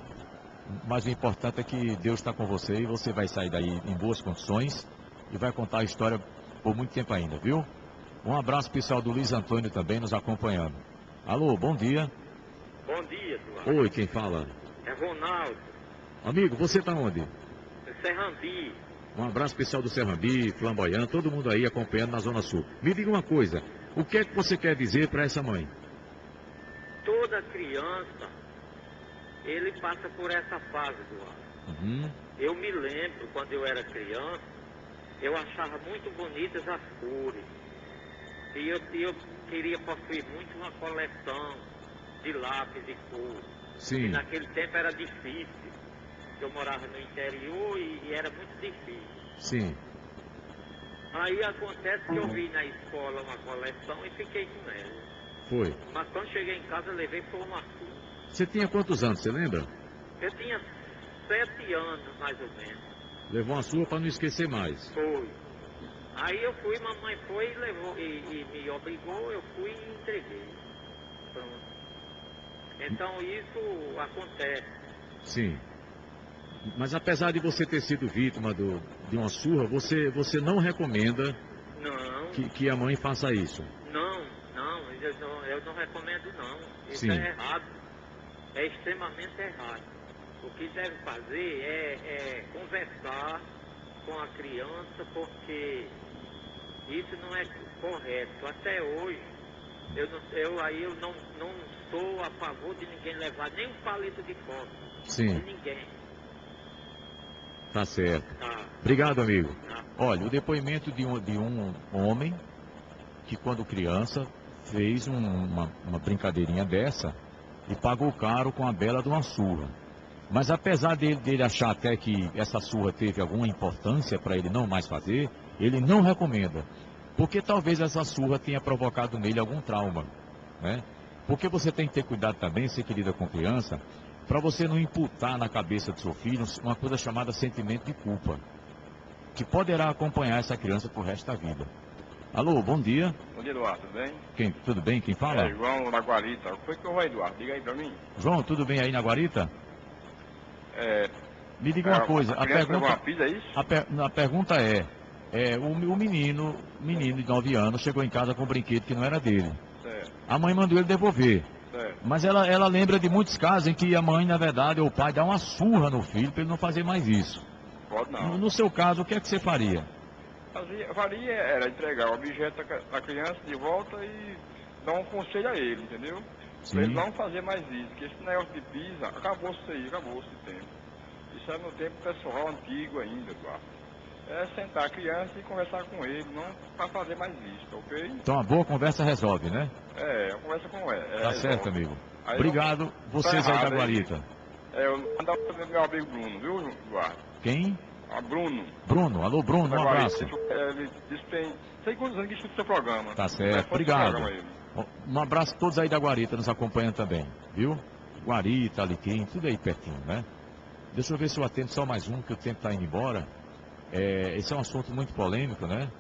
mas o importante é que Deus está com você e você vai sair daí em boas condições e vai contar a história por muito tempo ainda, viu? Um abraço pessoal do Luiz Antônio também nos acompanhando. Alô, bom dia. Bom dia, Eduardo. Oi, quem fala? É Ronaldo. Amigo, você está onde? Serrambi. Um abraço pessoal do Serrambi, Flamboyant, todo mundo aí acompanhando na Zona Sul. Me diga uma coisa, o que é que você quer dizer para essa mãe? Toda criança, ele passa por essa fase, Eduardo. Eu me lembro, quando eu era criança, eu achava muito bonitas as cores. E eu queria possuir muito uma coleção de lápis de cor. Sim. E naquele tempo era difícil. Eu morava no interior e era muito difícil. Sim. Aí acontece que eu vi na escola uma coleção e fiquei com ela. Foi. Mas quando cheguei em casa, levei por uma sua. Você tinha quantos anos, você lembra? Eu tinha 7 anos, mais ou menos. Levou uma sua para não esquecer mais. Foi. Aí eu fui, mamãe foi e levou, e me obrigou, eu fui e entreguei. Pronto. Então isso acontece. Sim. Mas apesar de você ter sido vítima de uma surra, você não recomenda que a mãe faça isso? Não, eu não recomendo não. Isso Sim. É errado. É extremamente errado. O que deve fazer é conversar com a criança, porque isso não é correto. Até hoje, eu não sou a favor de ninguém levar nem um palito de fósforo. Sim. De ninguém. Tá certo. Obrigado, amigo. Olha, o depoimento de um homem que quando criança fez uma brincadeirinha dessa e pagou caro com a bela de uma surra. Mas apesar dele achar até que essa surra teve alguma importância para ele não mais fazer, ele não recomenda. Porque talvez essa surra tenha provocado nele algum trauma, né? Porque você tem que ter cuidado também, você que lida com criança, para você não imputar na cabeça do seu filho uma coisa chamada sentimento de culpa, que poderá acompanhar essa criança pro resto da vida. Alô, bom dia. Bom dia, Eduardo, tudo bem? Tudo bem? Quem fala? É João da Guarita. Foi que eu vou, Eduardo? Diga aí pra mim. João, tudo bem aí na Guarita? Me diga uma coisa. A pergunta é, o menino de 9 anos chegou em casa com um brinquedo que não era dele. Certo. A mãe mandou ele devolver. Certo. Mas ela lembra de muitos casos em que a mãe, na verdade, ou o pai dá uma surra no filho para ele não fazer mais isso. Pode não. No seu caso, o que é que você faria? Faria era entregar o objeto da criança de volta e dar um conselho a ele, entendeu? Para ele não fazer mais isso, porque esse negócio de pisa, acabou-se esse tempo. Isso é no tempo pessoal antigo ainda, Eduardo. É sentar a criança e conversar com ele, não para fazer mais isso, ok? Então a boa conversa resolve, né? A conversa com ele. Tá certo, amigo. Aí obrigado, vocês aí da Guarita. Eu vou mandar para o meu amigo Bruno, viu, Eduardo? Quem? Bruno. Bruno, alô Bruno, um abraço. Ele disse que tem sei quantos anos que escuta o seu programa. Tá certo, obrigado. Um abraço a todos aí da Guarita, nos acompanhando também, viu? Guarita, Alecrim, tudo aí pertinho, né? Deixa eu ver se eu atendo só mais um, que o tempo está indo embora. Esse é um assunto muito polêmico, né?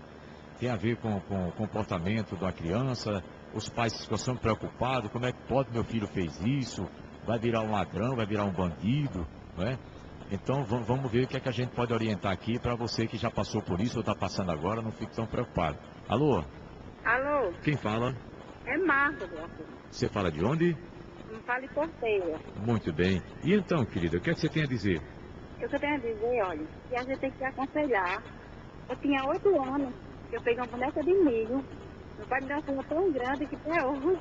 Tem a ver com o comportamento da criança, os pais ficam sempre preocupados, como é que pode meu filho fez isso? Vai virar um ladrão, vai virar um bandido, né? Então vamos ver o que é que a gente pode orientar aqui para você que já passou por isso ou está passando agora, não fique tão preocupado. Alô? Alô? Quem fala? É Marta. Você fala de onde? Não fale Porteira. Muito bem. E então, querida, o que é que você tem a dizer? O que eu tenho a dizer, olha, que a gente tem que se aconselhar. Eu tinha 8 anos, que eu peguei uma boneca de milho. Meu pai me deu uma surra tão grande que até hoje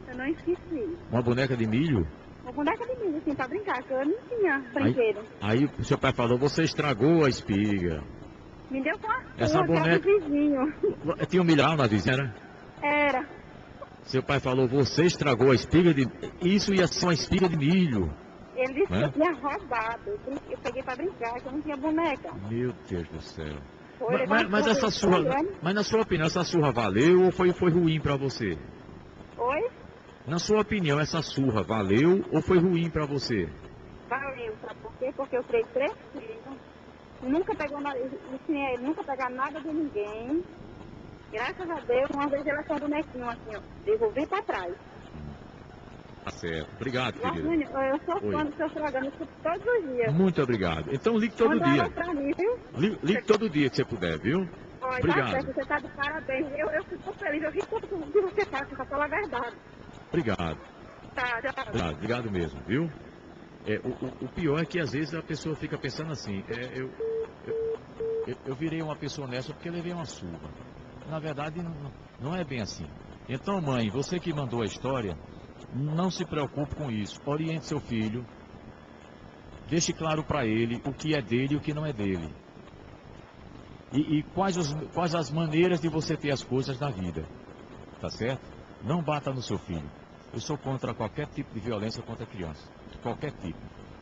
eu não esqueci. Uma boneca de milho? Uma boneca de milho, assim, pra brincar, que eu não tinha brinquedo. Aí o seu pai falou, você estragou a espiga. Me deu com a essa boneca do vizinho. Tinha um milhão na vizinha, era? Era. Seu pai falou, você estragou a espiga de... Isso ia ser uma espiga de milho. Ele disse que eu tinha roubado. Eu peguei pra brincar, que eu não tinha boneca. Meu Deus do céu. Mas essa surra, mas na sua opinião, essa surra valeu ou foi ruim pra você? Oi? Na sua opinião, essa surra valeu ou foi ruim para você? Valeu, sabe por quê? Porque eu criei 3 filhos, nunca pegou nada, ensinei ele nunca pegar nada de ninguém. Graças a Deus, uma vez ele achou um bonequinho assim, ó, devolvi para trás. Tá certo. Obrigado, querido. Eu sou fã do seu programa, escuto todos os dias. Muito obrigado. Então ligue todo dia. Pra mim, viu? Ligue todo dia que você puder, viu? Olha, obrigado. Tá certo, você tá de parabéns. Eu fico feliz, eu ri tudo que você fala, você só fala a verdade. Obrigado. Tá, já. Obrigado mesmo, viu? O pior é que às vezes a pessoa fica pensando assim, eu virei uma pessoa honesta porque eu levei uma surra. Na verdade, não é bem assim. Então, mãe, você que mandou a história, não se preocupe com isso. Oriente seu filho, deixe claro para ele o que é dele e o que não é dele. E quais as maneiras de você ter as coisas na vida. Tá certo? Não bata no seu filho. Eu sou contra qualquer tipo de violência contra a criança. Qualquer tipo.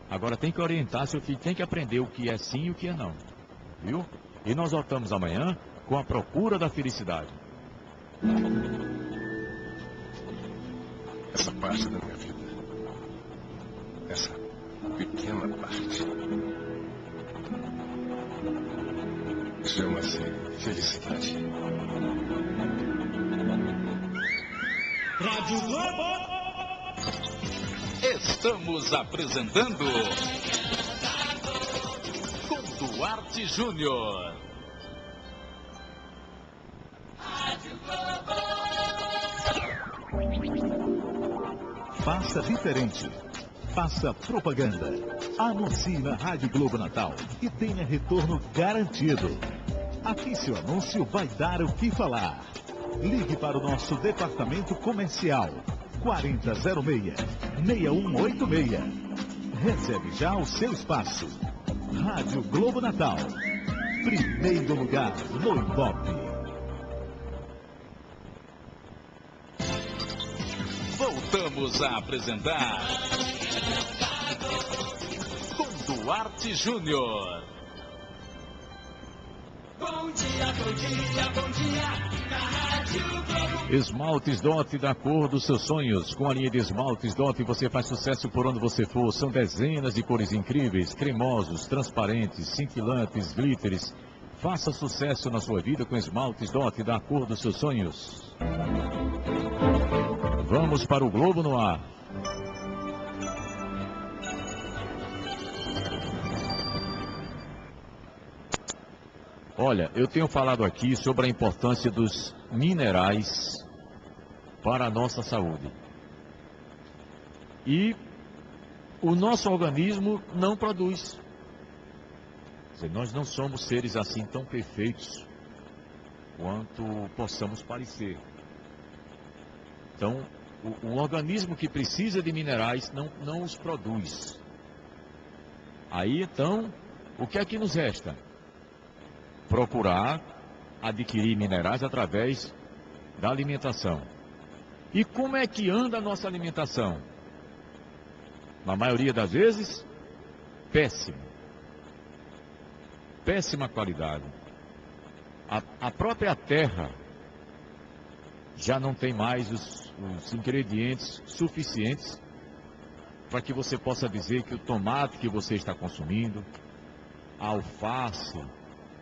Agora tem que orientar, seu filho tem que aprender o que é sim e o que é não. Viu? E nós voltamos amanhã com a procura da felicidade. Essa parte da minha vida, essa pequena parte, chama-se felicidade. Rádio Globo. Estamos apresentando com Duarte Júnior. Faça diferente. Faça propaganda. Anuncie na Rádio Globo Natal e tenha retorno garantido. Aqui seu anúncio vai dar o que falar. Ligue para o nosso departamento comercial 4006-6186. Reserve já o seu espaço. Rádio Globo Natal. Primeiro lugar no Ibope. Voltamos a apresentar com Duarte Júnior. Bom dia, bom dia, na Rádio Globo. Esmaltes Dot da cor dos seus sonhos. Com a linha de esmaltes Dot você faz sucesso por onde você for. São dezenas de cores incríveis, cremosos, transparentes, cintilantes, glitters. Faça sucesso na sua vida com esmaltes Dot da cor dos seus sonhos. Vamos para o Globo no ar. Olha, eu tenho falado aqui sobre a importância dos minerais para a nossa saúde. E o nosso organismo não produz. Quer dizer, nós não somos seres assim tão perfeitos quanto possamos parecer. Então, um organismo que precisa de minerais não os produz. Aí, então, o que é que nos resta? Procurar adquirir minerais através da alimentação. E como é que anda a nossa alimentação? Na maioria das vezes, péssimo. Péssima qualidade. A própria terra já não tem mais os ingredientes suficientes para que você possa dizer que o tomate que você está consumindo, a alface,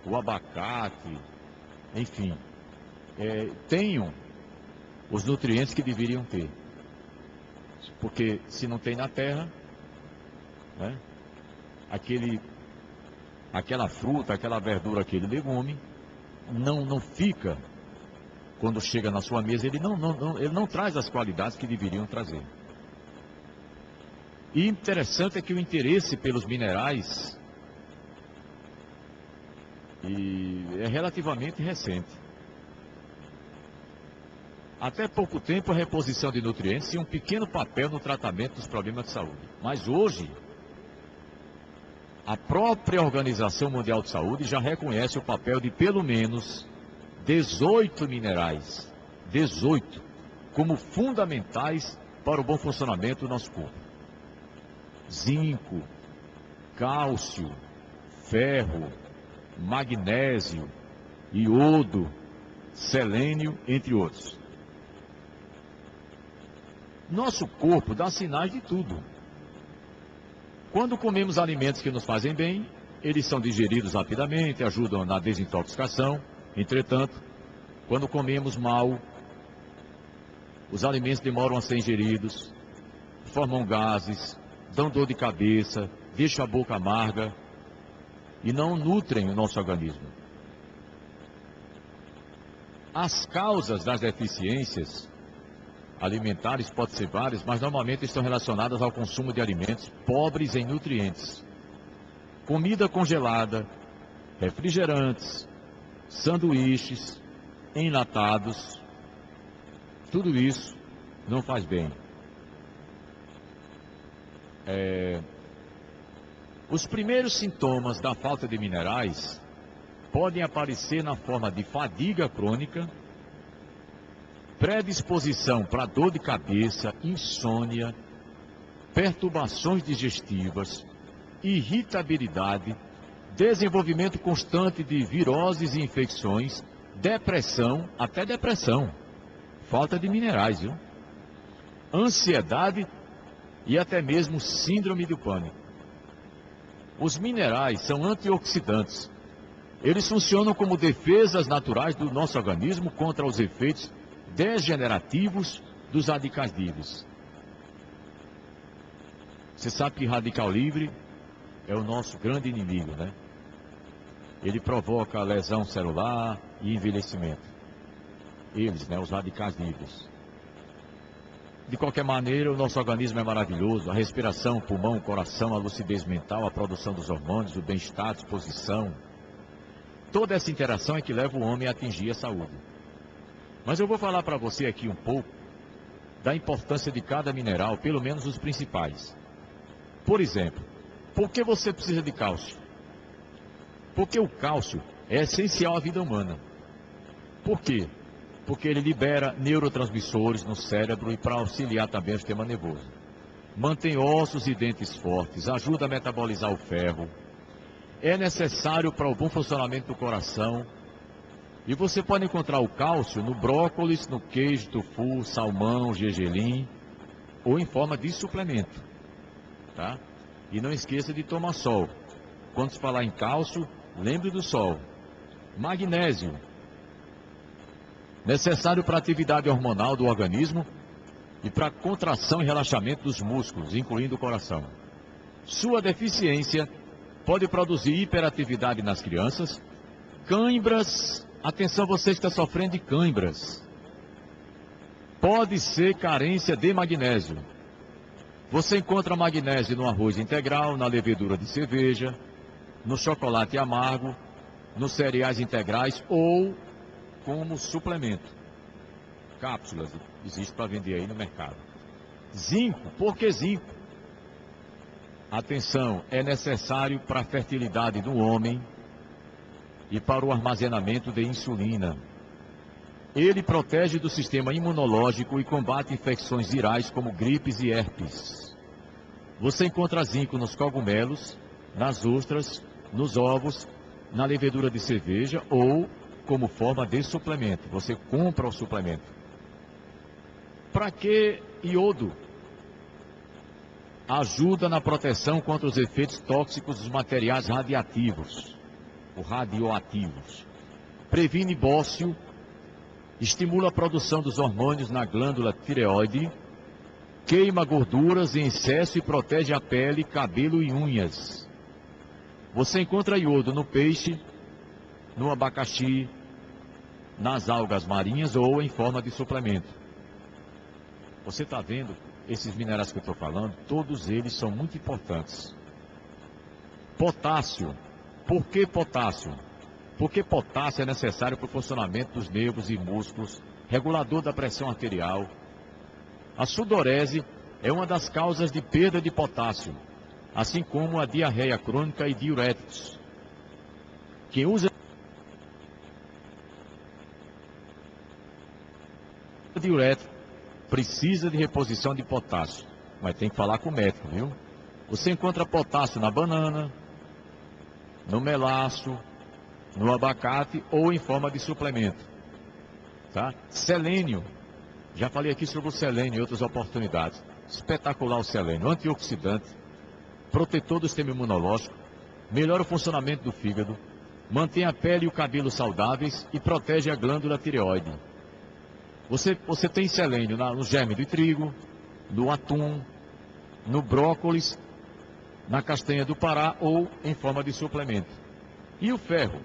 o abacate, enfim, tenham os nutrientes que deveriam ter. Porque se não tem na terra, né, aquela fruta, aquela verdura, aquele legume, não fica, quando chega na sua mesa, ele não traz as qualidades que deveriam trazer. E interessante é que o interesse pelos minerais é relativamente recente. Até pouco tempo a reposição de nutrientes tinha um pequeno papel no tratamento dos problemas de saúde. Mas hoje, a própria Organização Mundial de Saúde já reconhece o papel de pelo menos 18 minerais, 18, como fundamentais para o bom funcionamento do nosso corpo. Zinco, cálcio, ferro, magnésio, iodo, selênio, entre outros. Nosso corpo dá sinais de tudo. Quando comemos alimentos que nos fazem bem, eles são digeridos rapidamente, ajudam na desintoxicação. Entretanto, quando comemos mal, os alimentos demoram a ser ingeridos, formam gases, dão dor de cabeça, deixam a boca amarga e não nutrem o nosso organismo. As causas das deficiências alimentares podem ser várias, mas normalmente estão relacionadas ao consumo de alimentos pobres em nutrientes. Comida congelada, refrigerantes, sanduíches, enlatados, tudo isso não faz bem. Os primeiros sintomas da falta de minerais podem aparecer na forma de fadiga crônica, predisposição para dor de cabeça, insônia, perturbações digestivas, irritabilidade, desenvolvimento constante de viroses e infecções, depressão, até depressão, falta de minerais, viu? Ansiedade e até mesmo síndrome do pânico. Os minerais são antioxidantes. Eles funcionam como defesas naturais do nosso organismo contra os efeitos degenerativos dos radicais livres. Você sabe que radical livre é o nosso grande inimigo, né? Ele provoca lesão celular e envelhecimento. Eles, né, os radicais livres. De qualquer maneira, o nosso organismo é maravilhoso. A respiração, o pulmão, o coração, a lucidez mental, a produção dos hormônios, o bem-estar, a disposição. Toda essa interação é que leva o homem a atingir a saúde. Mas eu vou falar para você aqui um pouco da importância de cada mineral, pelo menos os principais. Por exemplo, por que você precisa de cálcio? Porque o cálcio é essencial à vida humana. Por quê? Porque ele libera neurotransmissores no cérebro e para auxiliar também o sistema nervoso. Mantém ossos e dentes fortes, ajuda a metabolizar o ferro. É necessário para o bom funcionamento do coração, E você pode encontrar o cálcio no brócolis, no queijo, tofu, salmão, gergelim, ou em forma de suplemento, tá? E não esqueça de tomar sol. Quando se falar em cálcio, lembre do sol. Magnésio, necessário para a atividade hormonal do organismo e para a contração e relaxamento dos músculos, incluindo o coração. Sua deficiência pode produzir hiperatividade nas crianças, cãibras, atenção você que está sofrendo de cãibras, pode ser carência de magnésio. Você encontra magnésio no arroz integral, na levedura de cerveja, no chocolate amargo, nos cereais integrais ou como suplemento. Cápsulas, existe para vender aí no mercado. Zinco, por que zinco? Atenção, é necessário para a fertilidade do homem e para o armazenamento de insulina. Ele protege do sistema imunológico e combate infecções virais como gripes e herpes. Você encontra zinco nos cogumelos, nas ostras, nos ovos, na levedura de cerveja ou como forma de suplemento. Você compra o suplemento. Para que iodo? Ajuda na proteção contra os efeitos tóxicos dos materiais radiativos, ou radioativos. Previne bócio, estimula a produção dos hormônios na glândula tireoide, queima gorduras em excesso e protege a pele, cabelo e unhas. Você encontra iodo no peixe, no abacaxi, nas algas marinhas ou em forma de suplemento. Você está vendo esses minerais que eu estou falando? Todos eles são muito importantes. Potássio. Por que potássio? Porque potássio é necessário para o funcionamento dos nervos e músculos, regulador da pressão arterial. A sudorese é uma das causas de perda de potássio, assim como a diarreia crônica e diuréticos. Quem usa diurético precisa de reposição de potássio, mas tem que falar com o médico, viu? Você encontra potássio na banana, no melaço, no abacate ou em forma de suplemento, tá? Selênio, já falei aqui sobre o selênio em outras oportunidades. Espetacular o selênio, antioxidante, protetor do sistema imunológico, melhora o funcionamento do fígado, mantém a pele e o cabelo saudáveis e protege a glândula tireoide. Você tem selênio no germe do trigo, no atum, no brócolis, na castanha do Pará ou em forma de suplemento. E o ferro,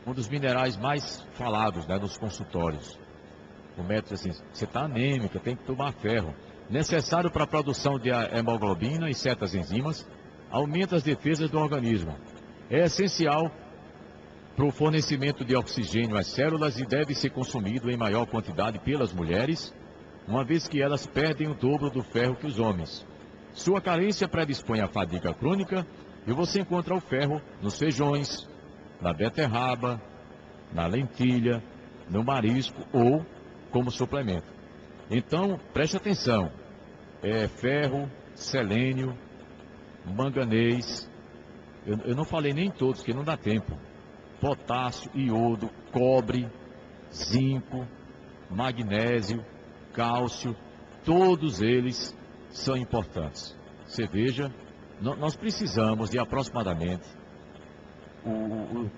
um dos minerais mais falados, né, nos consultórios. O médico diz assim, você está anêmica, tem que tomar ferro. Necessário para a produção de hemoglobina e certas enzimas, aumenta as defesas do organismo. É essencial para o fornecimento de oxigênio às células e deve ser consumido em maior quantidade pelas mulheres, uma vez que elas perdem o dobro do ferro que os homens. Sua carência predispõe à fadiga crônica e você encontra o ferro nos feijões, na beterraba, na lentilha, no marisco ou como suplemento. Então, preste atenção, ferro, selênio, manganês, eu não falei nem todos, porque não dá tempo. Potássio, iodo, cobre, zinco, magnésio, cálcio, todos eles são importantes. Você veja, nós precisamos de aproximadamente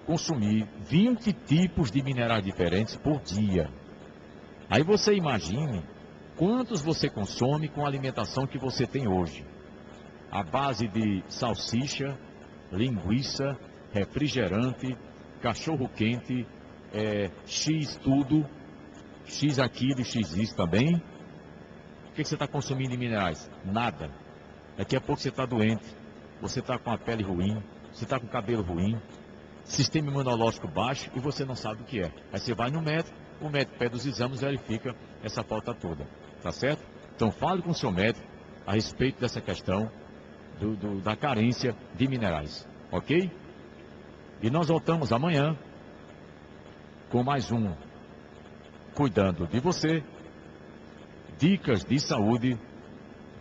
consumir 20 tipos de minerais diferentes por dia. Aí você imagine quantos você consome com a alimentação que você tem hoje. A base de salsicha, linguiça, refrigerante, cachorro quente, X tudo, X aquilo, X isso também. O que você está consumindo de minerais? Nada. Daqui a pouco você está doente, você está com a pele ruim, você está com o cabelo ruim, sistema imunológico baixo e você não sabe o que é. Aí você vai no médico, o médico pede os exames e verifica essa falta toda. Tá certo? Então fale com o seu médico a respeito dessa questão da carência de minerais. Ok? E nós voltamos amanhã com mais um Cuidando de Você, dicas de saúde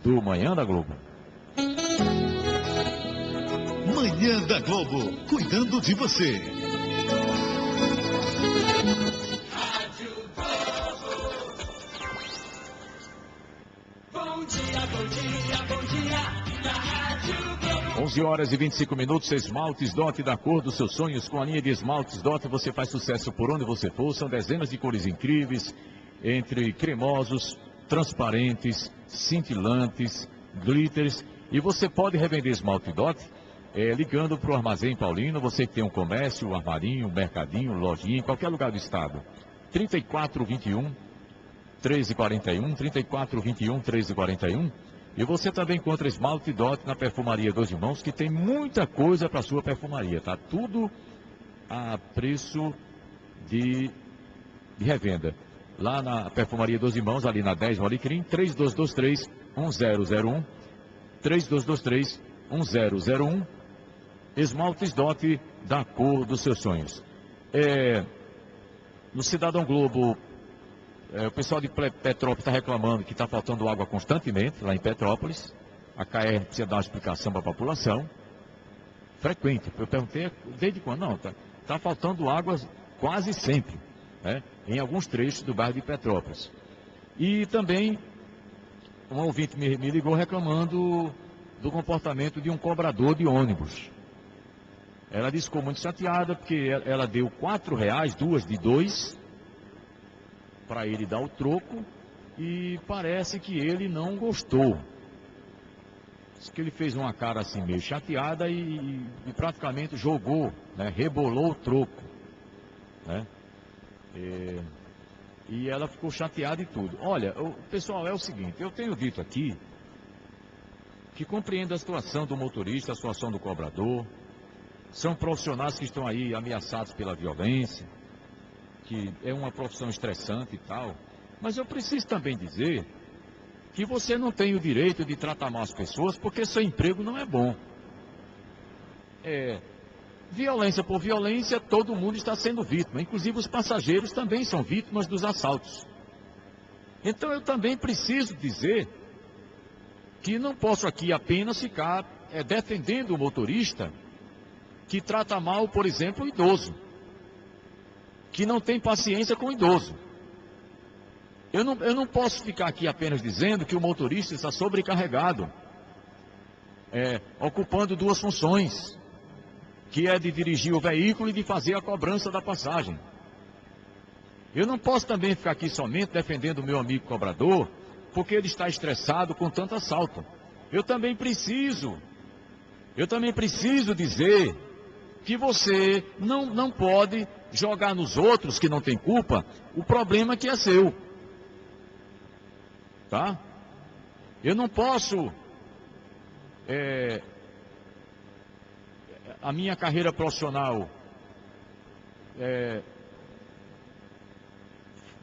do Manhã da Globo. Manhã da Globo, cuidando de você. bom dia, da Rádio Globo. 11 horas e 25 minutos, esmaltes Dot da cor dos seus sonhos. Com a linha de esmaltes Dot você faz sucesso por onde você for. São dezenas de cores incríveis, entre cremosos, transparentes, cintilantes, glitters. E você pode revender esmalte Dot ligando para o Armazém Paulino. Você que tem um comércio, um armarinho, um mercadinho, lojinha, em qualquer lugar do estado. 3421 1341, 3421 1341. E você também encontra esmalte Dot na Perfumaria Dois Irmãos, que tem muita coisa para sua perfumaria, tá? Tudo a preço de revenda. Lá na Perfumaria Dois Irmãos, ali na 10 Molicrim, 3223-1001, 3223-1001, esmaltes Dot da cor dos seus sonhos. No Cidadão Globo, o pessoal de Petrópolis está reclamando que está faltando água constantemente lá em Petrópolis. A CAER precisa dar uma explicação para a população. Frequente. Eu perguntei desde quando? Não, está faltando água quase sempre, né, em alguns trechos do bairro de Petrópolis. E também um ouvinte me ligou reclamando do comportamento de um cobrador de ônibus. Ela disse que ficou muito chateada porque ela deu R$4, duas de 2, para ele dar o troco, e parece que ele não gostou. Diz que ele fez uma cara assim meio chateada e praticamente jogou, né, rebolou o troco, né? E ela ficou chateada e tudo. Olha, pessoal, é o seguinte, eu tenho dito aqui que compreendo a situação do motorista, a situação do cobrador. São profissionais que estão aí ameaçados pela violência, que é uma profissão estressante e tal, mas eu preciso também dizer que você não tem o direito de tratar mal as pessoas porque seu emprego não é bom. Violência por violência, todo mundo está sendo vítima, inclusive os passageiros também são vítimas dos assaltos. Então eu também preciso dizer que não posso aqui apenas ficar defendendo o motorista que trata mal, por exemplo, o idoso, que não tem paciência com o idoso. Eu não posso ficar aqui apenas dizendo que o motorista está sobrecarregado, ocupando duas funções, que é de dirigir o veículo e de fazer a cobrança da passagem. Eu não posso também ficar aqui somente defendendo o meu amigo cobrador, porque ele está estressado com tanto assalto. Eu também preciso dizer que você não pode jogar nos outros que não tem culpa o problema que é seu, tá? Eu não posso a minha carreira profissional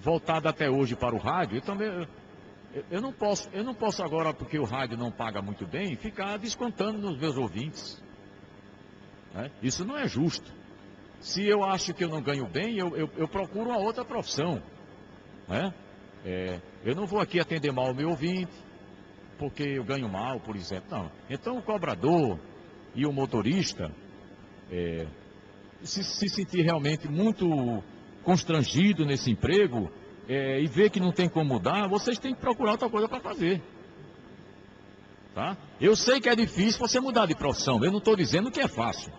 voltada até hoje para o rádio, eu não posso agora, porque o rádio não paga muito bem, ficar descontando nos meus ouvintes, né? Isso não é justo. Se eu acho que eu não ganho bem, eu procuro uma outra profissão, né? Eu não vou aqui atender mal o meu ouvinte, porque eu ganho mal, por exemplo. Não. Então o cobrador e o motorista se sentir realmente muito constrangido nesse emprego e ver que não tem como mudar, vocês têm que procurar outra coisa para fazer. Tá? Eu sei que é difícil você mudar de profissão, eu não estou dizendo que é fácil.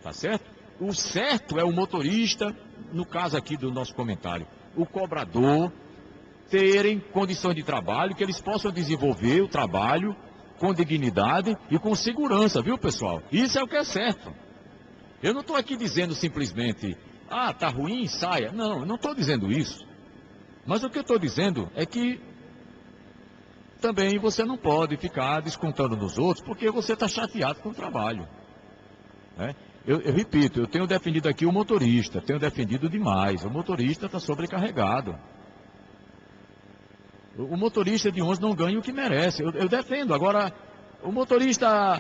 Tá certo? O certo é o motorista, no caso aqui do nosso comentário, o cobrador, terem condições de trabalho, que eles possam desenvolver o trabalho com dignidade e com segurança, viu, pessoal? Isso é o que é certo. Eu não estou aqui dizendo simplesmente, tá ruim, saia. Não, eu não estou dizendo isso. Mas o que eu estou dizendo é que também você não pode ficar descontando nos outros, porque você está chateado com o trabalho, né? Eu repito, eu tenho defendido aqui o motorista, tenho defendido demais. O motorista está sobrecarregado. O motorista de ônibus não ganha o que merece. Eu defendo. Agora, o motorista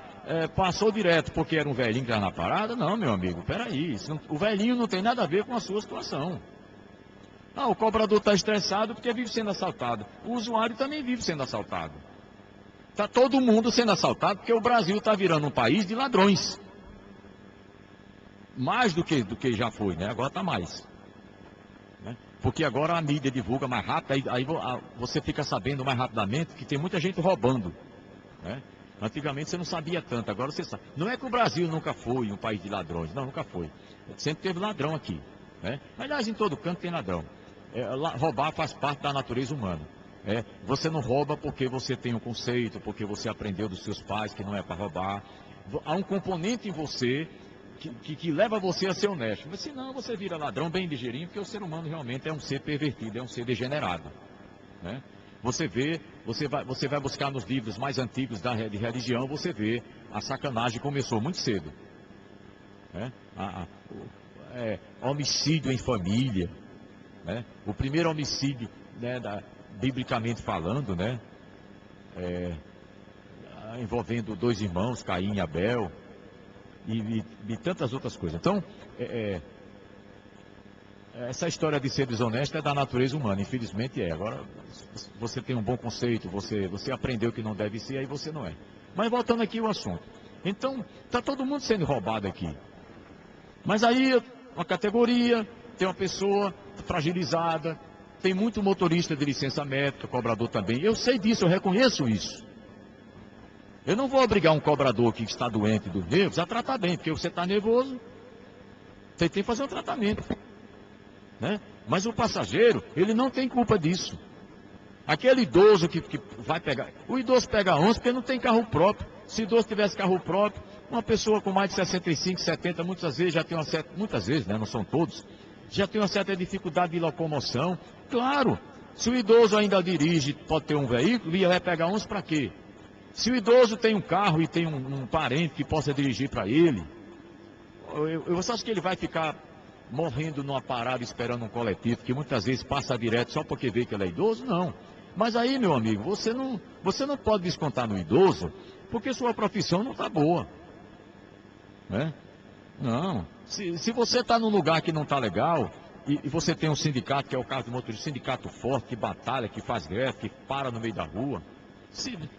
passou direto porque era um velhinho que estava na parada? Não, meu amigo, peraí. O velhinho não tem nada a ver com a sua situação. O cobrador está estressado porque vive sendo assaltado. O usuário também vive sendo assaltado. Está todo mundo sendo assaltado porque o Brasil está virando um país de ladrões. Mais do que já foi, né? Agora está mais, né? Porque agora a mídia divulga mais rápido, aí você fica sabendo mais rapidamente que tem muita gente roubando, né? Antigamente você não sabia tanto, agora você sabe. Não é que o Brasil nunca foi um país de ladrões, não, nunca foi. Sempre teve ladrão aqui, né? Aliás, em todo canto tem ladrão. Roubar faz parte da natureza humana. Você não rouba porque você tem um conceito, porque você aprendeu dos seus pais que não é para roubar. Há um componente em você que leva você a ser honesto. Mas senão você vira ladrão bem ligeirinho, porque o ser humano realmente é um ser pervertido, é um ser degenerado, né? Você vai buscar nos livros mais antigos de religião, você vê a sacanagem começou muito cedo, né? Homicídio em família, né? O primeiro homicídio, né, biblicamente falando, né, envolvendo 2 irmãos, Caim e Abel, e tantas outras coisas. Então, essa história de ser desonesto é da natureza humana, infelizmente é. Agora, você tem um bom conceito, você aprendeu que não deve ser, aí você não é. Mas voltando aqui ao assunto. Então, está todo mundo sendo roubado aqui. Mas aí, uma categoria, tem uma pessoa fragilizada, tem muito motorista de licença médica, cobrador também. Eu sei disso, eu reconheço isso. Eu não vou obrigar um cobrador que está doente dos nervos a tratar bem, porque você está nervoso, você tem que fazer um tratamento, né? Mas o passageiro, ele não tem culpa disso. Aquele idoso que vai pegar, o idoso pega 11 porque não tem carro próprio. Se o idoso tivesse carro próprio, uma pessoa com mais de 65, 70, muitas vezes já tem uma certa, muitas vezes, né, não são todos, já tem uma certa dificuldade de locomoção. Claro, se o idoso ainda dirige, pode ter um veículo, e vai pegar 11 para quê? Se o idoso tem um carro e tem um parente que possa dirigir para ele, você acha que ele vai ficar morrendo numa parada esperando um coletivo, que muitas vezes passa direto só porque vê que ele é idoso? Não. Mas aí, meu amigo, você não pode descontar no idoso, porque sua profissão não está boa, né? Não. Se você está num lugar que não está legal, e você tem um sindicato, que é o caso do motorista, sindicato forte, que batalha, que faz greve, que para no meio da rua.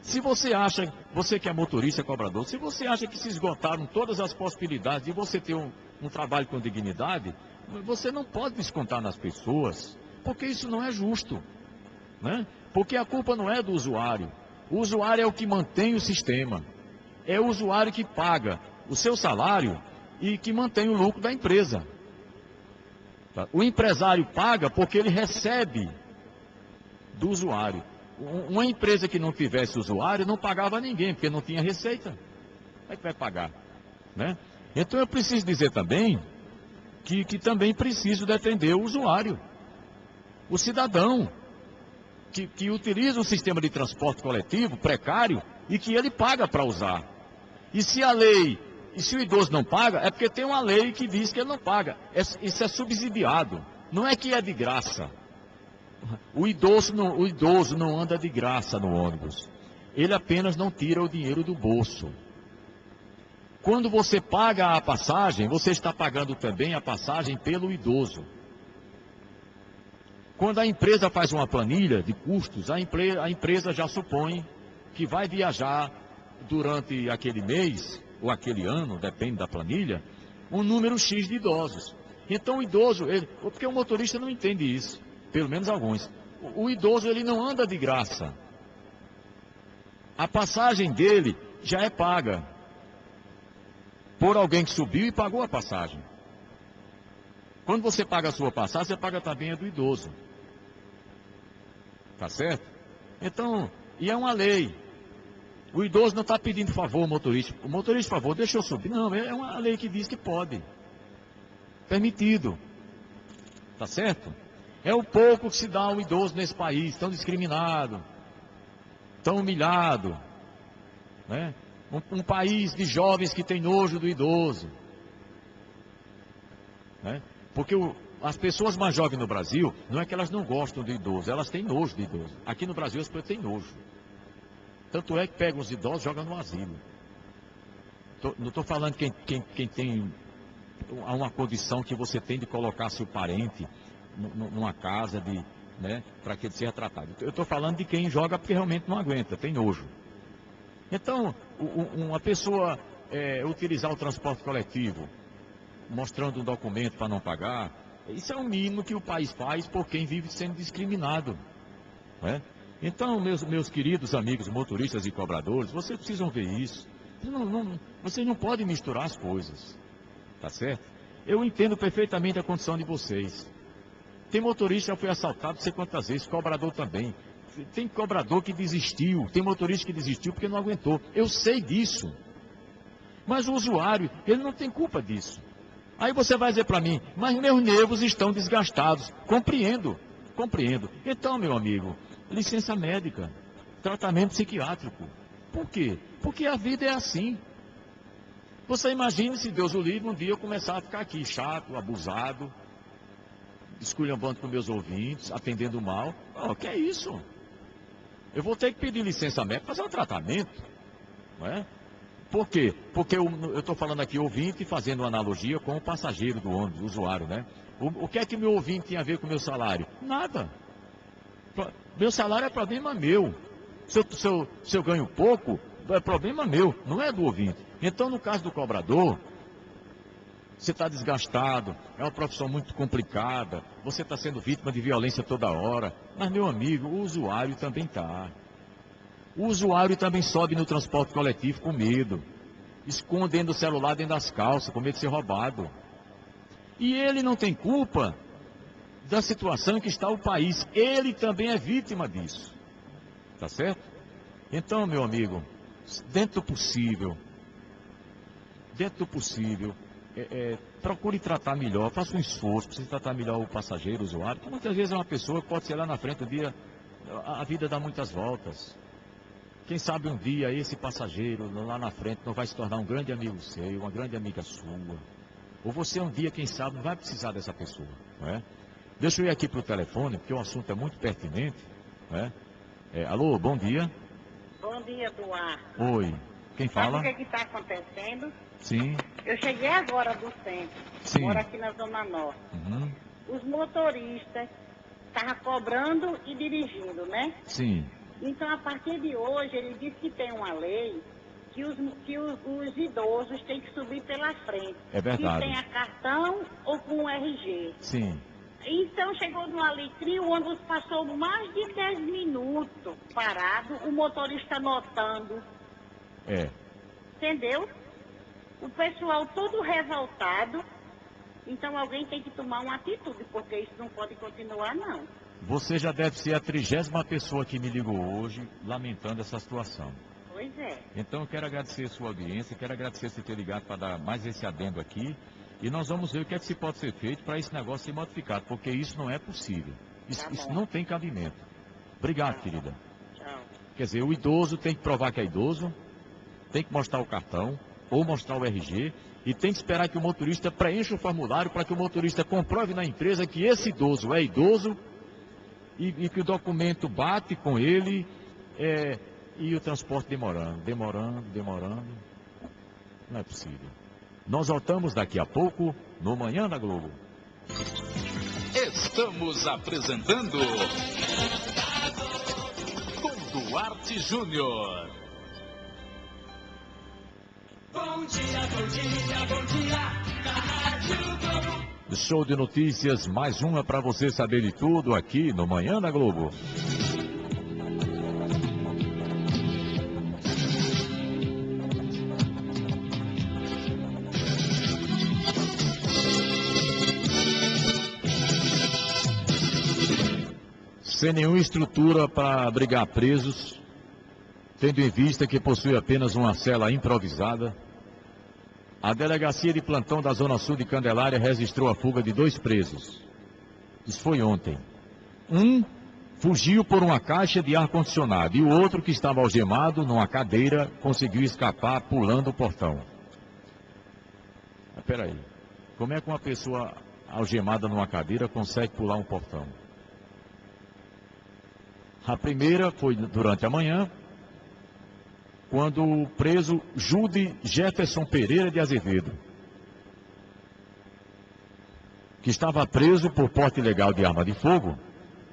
Se você acha, você que é motorista, cobrador, se você acha que se esgotaram todas as possibilidades de você ter um trabalho com dignidade, você não pode descontar nas pessoas, porque isso não é justo, né? Porque a culpa não é do usuário. O usuário é o que mantém o sistema. É o usuário que paga o seu salário e que mantém o lucro da empresa. O empresário paga porque ele recebe do usuário. Uma empresa que não tivesse usuário não pagava a ninguém, porque não tinha receita. Como é que vai pagar, né? Então eu preciso dizer também que também preciso defender o usuário, o cidadão, que utiliza um sistema de transporte coletivo precário e que ele paga para usar. E se o idoso não paga, é porque tem uma lei que diz que ele não paga. Isso é subsidiado, não é que é de graça. O idoso não anda de graça no ônibus. Ele apenas não tira o dinheiro do bolso. Quando você paga a passagem, você está pagando também a passagem pelo idoso. Quando a empresa faz uma planilha de custos, a empresa já supõe que vai viajar durante aquele mês, ou aquele ano, depende da planilha, um número X de idosos. Então o idoso, porque o motorista não entende isso. Pelo menos alguns. O idoso, ele não anda de graça. A passagem dele já é paga por alguém que subiu e pagou a passagem. Quando você paga a sua passagem, você paga também a do idoso. Tá certo? Então, e é uma lei. O idoso não está pedindo favor ao motorista. O motorista, por favor, deixa eu subir. Não, é uma lei que diz que pode. Permitido. Tá certo? É o pouco que se dá ao idoso nesse país, tão discriminado, tão humilhado, né? Um país de jovens que tem nojo do idoso, né? Porque as pessoas mais jovens no Brasil, não é que elas não gostam do idoso, elas têm nojo do idoso. Aqui no Brasil as pessoas têm nojo. Tanto é que pegam os idosos e jogam no asilo. Não estou falando quem tem uma condição que você tem de colocar seu parente numa casa né, para que ele seja tratado. Eu estou falando de quem joga porque realmente não aguenta, tem nojo. Então, uma pessoa utilizar o transporte coletivo, mostrando um documento para não pagar, Isso é o mínimo que o país faz por quem vive sendo discriminado. Não é? Então, meus queridos amigos motoristas e cobradores, vocês precisam ver isso. Vocês não podem misturar as coisas. Tá certo? Eu entendo perfeitamente a condição de vocês. Tem motorista que foi assaltado não sei quantas vezes, cobrador também. Tem cobrador que desistiu, tem motorista que desistiu porque não aguentou. Eu sei disso. Mas o usuário, ele não tem culpa disso. Aí você vai dizer para mim, mas meus nervos estão desgastados. Compreendo. Então, meu amigo, licença médica, tratamento psiquiátrico. Por quê? Porque a vida é assim. Você imagine se Deus o livre, um dia eu começar a ficar aqui chato, abusado, esculhambando com meus ouvintes, atendendo mal. O que é isso? Eu vou ter que pedir licença médica para fazer um tratamento. Não é? Por quê? Porque eu estou falando aqui ouvinte, fazendo uma analogia com o passageiro do ônibus, o usuário, né? O que é que meu ouvinte tem a ver com o meu salário? Nada. Meu salário é problema meu. Se eu ganho pouco, é problema meu, não é do ouvinte. Então, no caso do cobrador, você está desgastado, é uma profissão muito complicada, você está sendo vítima de violência toda hora. Mas, meu amigo, o usuário também está. O usuário também sobe no transporte coletivo com medo, escondendo o celular dentro das calças, com medo de ser roubado. E ele não tem culpa da situação em que está o país. Ele também é vítima disso. Tá certo? Então, meu amigo, dentro do possível, procure tratar melhor, faça um esforço para você tratar melhor o passageiro, o usuário, porque muitas vezes é uma pessoa que pode ser lá na frente um dia, a vida dá muitas voltas. Quem sabe um dia esse passageiro lá na frente não vai se tornar um grande amigo seu, uma grande amiga sua. Ou você um dia, quem sabe, não vai precisar dessa pessoa, não é? Deixa eu ir aqui para o telefone, porque o assunto é muito pertinente, não é? Alô, bom dia. Bom dia, Duarte. Oi, quem fala? Sabe o que está acontecendo? Sim. Eu cheguei agora do centro, Sim. moro aqui na Zona Norte. Uhum. Os motoristas estavam cobrando e dirigindo, né? Sim. Então, a partir de hoje, ele disse que tem uma lei que os idosos têm que subir pela frente. É verdade. Que tenha cartão ou com RG. Sim. Então, chegou no Alecrim, o ônibus passou mais de 10 minutos parado, o motorista notando. Entendeu? O pessoal todo revoltado. Então, alguém tem que tomar uma atitude, porque isso não pode continuar, não. Você já deve ser a 30ª pessoa que me ligou hoje, lamentando essa situação. Pois é. Então, eu quero agradecer a sua audiência, quero agradecer você ter ligado para dar mais esse adendo aqui. E nós vamos ver o que é que se pode ser feito para esse negócio ser modificado, porque isso não é possível. Isso não tem cabimento. Obrigado, querida. Tchau. Quer dizer, o idoso tem que provar que é idoso, tem que mostrar o cartão, ou mostrar o RG, e tem que esperar que o motorista preencha o formulário para que o motorista comprove na empresa que esse idoso é idoso, e que o documento bate com ele, e o transporte demorando. Não é possível. Nós voltamos daqui a pouco no Manhã da Globo. Estamos apresentando com Duarte Júnior. Bom dia, bom dia, bom dia, na Rádio Globo. Show de notícias, mais uma para você saber de tudo aqui no Manhã da Globo. Sem nenhuma estrutura para abrigar presos, tendo em vista que possui apenas uma cela improvisada, a delegacia de plantão da Zona Sul de Candelária registrou a fuga de 2 presos. Isso foi ontem. Um fugiu por uma caixa de ar-condicionado e o outro, que estava algemado numa cadeira, conseguiu escapar pulando o portão. Mas peraí, como é que uma pessoa algemada numa cadeira consegue pular um portão? A primeira foi durante a manhã, quando o preso Jude Jefferson Pereira de Azevedo, que estava preso por porte ilegal de arma de fogo,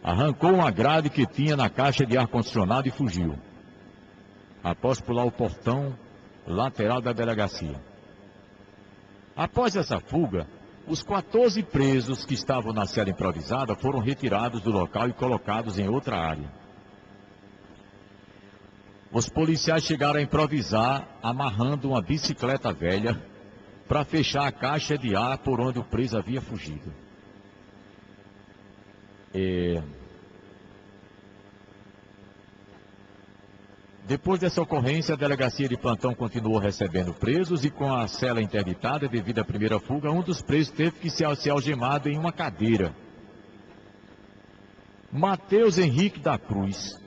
arrancou uma grade que tinha na caixa de ar-condicionado e fugiu, após pular o portão lateral da delegacia. Após essa fuga, Os 14 presos que estavam na cela improvisada foram retirados do local e colocados em outra área. Os policiais chegaram a improvisar, amarrando uma bicicleta velha para fechar a caixa de ar por onde o preso havia fugido. Depois dessa ocorrência, a delegacia de plantão continuou recebendo presos e com a cela interditada devido à primeira fuga, um dos presos teve que ser algemado em uma cadeira. Matheus Henrique da Cruz,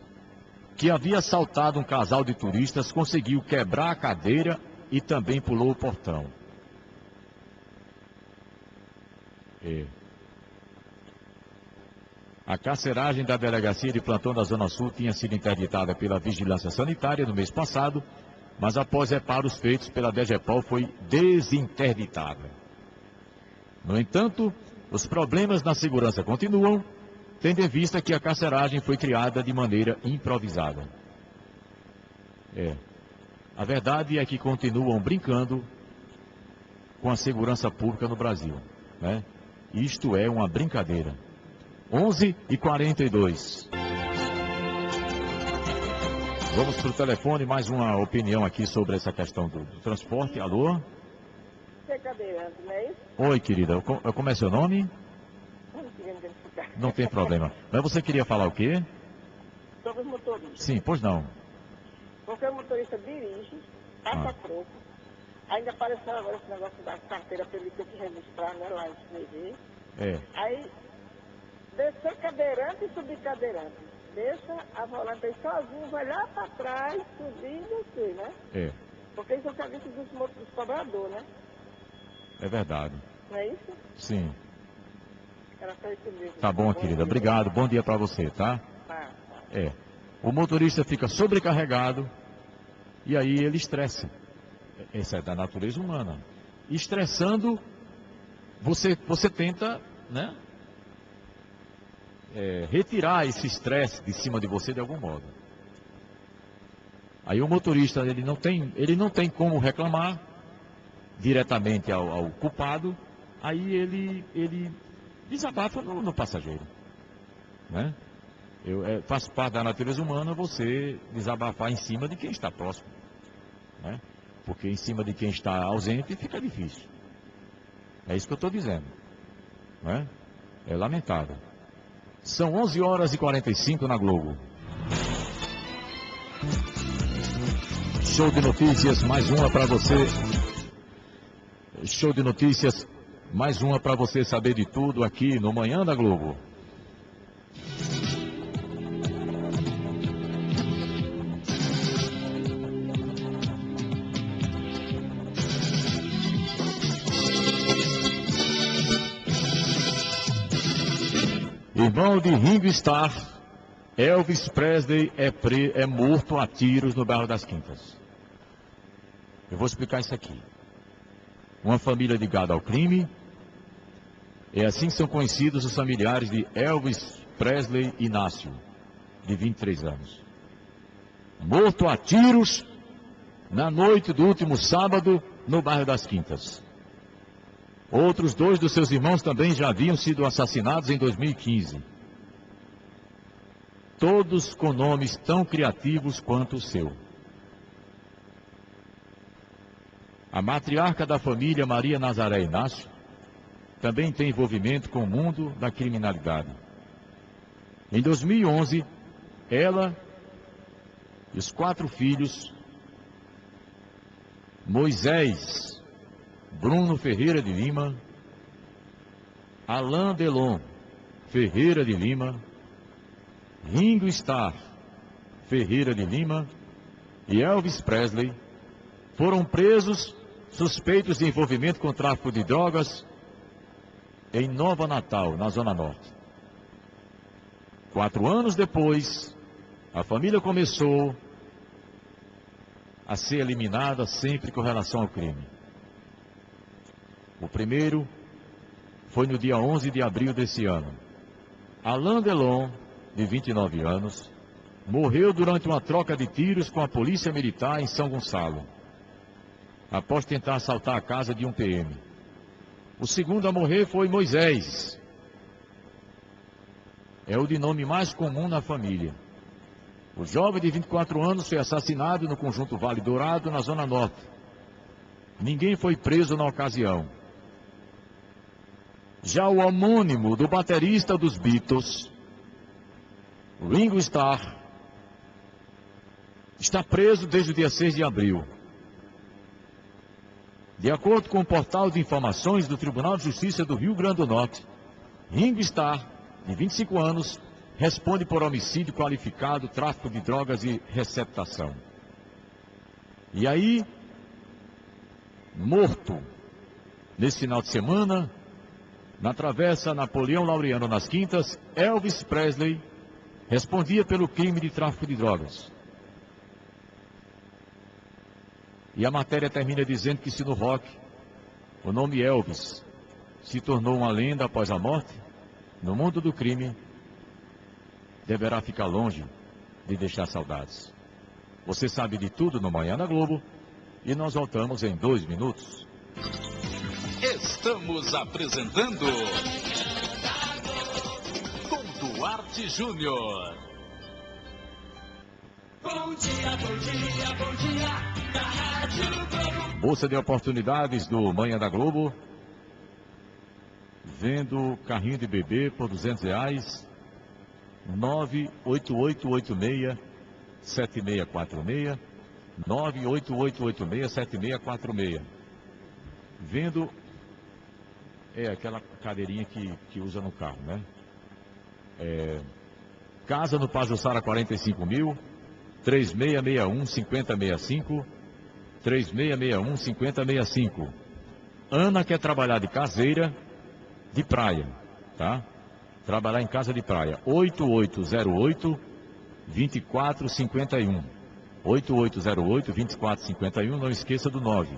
que havia assaltado um casal de turistas, conseguiu quebrar a cadeira e também pulou o portão. A carceragem da delegacia de plantão da Zona Sul tinha sido interditada pela Vigilância Sanitária no mês passado, mas após reparos feitos pela DGPOL foi desinterditada. No entanto, os problemas na segurança continuam, tendo em vista que a carceragem foi criada de maneira improvisada. A verdade é que continuam brincando com a segurança pública no Brasil, né? Isto é uma brincadeira. 11h42. Vamos para o telefone, mais uma opinião aqui sobre essa questão do transporte. Alô? Você é cadeirante, não é isso? Oi, querida. Como é seu nome? Não tem problema. Mas você queria falar o quê? Sobre os motoristas. Sim, pois não. Porque o motorista dirige, passa troco. Ainda apareceu agora esse negócio da carteira para ele ter que registrar, né, lá em TV. Aí, descer cadeirante e subir cadeirante. Deixa a volante aí sozinho, vai lá para trás, subir e descer, né? Porque isso é o serviço dos cobradores, né? É verdade. Não é isso? Sim. Era só isso mesmo. Tá bom, querida. Obrigado. Bom dia para você, tá? O motorista fica sobrecarregado e aí ele estressa. Essa é da natureza humana. Estressando, você tenta, né? Retirar esse estresse de cima de você de algum modo. Aí o motorista ele não tem como reclamar diretamente ao culpado, aí ele desabafa no passageiro, né? Faz parte da natureza humana você desabafar em cima de quem está próximo, né? Porque em cima de quem está ausente fica difícil. É isso que eu estou dizendo, né? É lamentável. São 11h45 na Globo. Show de notícias, mais uma para você. Show de notícias, mais uma para você saber de tudo aqui no Manhã da Globo. Irmão de Ringo Starr, Elvis Presley é morto a tiros no bairro das Quintas. Eu vou explicar isso aqui. Uma família ligada ao crime. É assim que são conhecidos os familiares de Elvis Presley Inácio, de 23 anos. Morto a tiros na noite do último sábado no bairro das Quintas. Outros 2 dos seus irmãos também já haviam sido assassinados em 2015. Todos com nomes tão criativos quanto o seu. A matriarca da família, Maria Nazaré Inácio, também tem envolvimento com o mundo da criminalidade. Em 2011, ela e os 4 filhos, Moisés, Bruno Ferreira de Lima, Alain Delon Ferreira de Lima, Ringo Starr Ferreira de Lima e Elvis Presley foram presos suspeitos de envolvimento com tráfico de drogas em Nova Natal, na Zona Norte. 4 anos depois, a família começou a ser eliminada sempre com relação ao crime. O primeiro foi no dia 11 de abril desse ano. Alain Delon, de 29 anos, morreu durante uma troca de tiros com a polícia militar em São Gonçalo, após tentar assaltar a casa de um PM. O segundo a morrer foi Moisés. É o de nome mais comum na família. O jovem de 24 anos foi assassinado no conjunto Vale Dourado, na Zona Norte. Ninguém foi preso na ocasião. Já o homônimo do baterista dos Beatles, Ringo Starr, está preso desde o dia 6 de abril. De acordo com o portal de informações do Tribunal de Justiça do Rio Grande do Norte, Ringo Starr, de 25 anos, responde por homicídio qualificado, tráfico de drogas e receptação. E aí, morto, nesse final de semana, na travessa Napoleão Laureano nas Quintas, Elvis Presley respondia pelo crime de tráfico de drogas. E a matéria termina dizendo que se no rock o nome Elvis se tornou uma lenda após a morte, no mundo do crime deverá ficar longe de deixar saudades. Você sabe de tudo no Manhã da Globo e nós voltamos em 2 minutos. Estamos apresentando com Duarte Júnior. Bom dia, bom dia, bom dia, da Rádio Globo. Bolsa de oportunidades do Manhã da Globo. Vendo carrinho de bebê por R$200. 98886-7646. 98886-7646. Vendo aquela cadeirinha que usa no carro, né? Casa no Pajuçara 45 mil. 3661-5065. 3661-5065. Ana quer trabalhar de caseira de praia, tá? Trabalhar em casa de praia. 8808-2451. 8808-2451. Não esqueça do 9.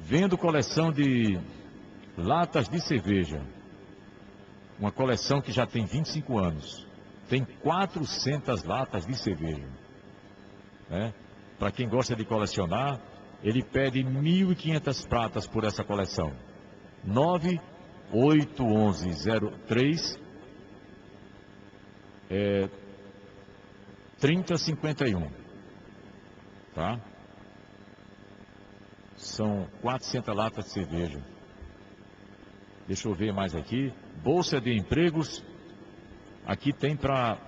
Vendo coleção de latas de cerveja. Uma coleção que já tem 25 anos. Tem 400 latas de cerveja. Né? Para quem gosta de colecionar, ele pede 1.500 pratas por essa coleção. 98110 3051. Tá? São 400 latas de cerveja. Deixa eu ver mais aqui. Bolsa de empregos. Aqui tem para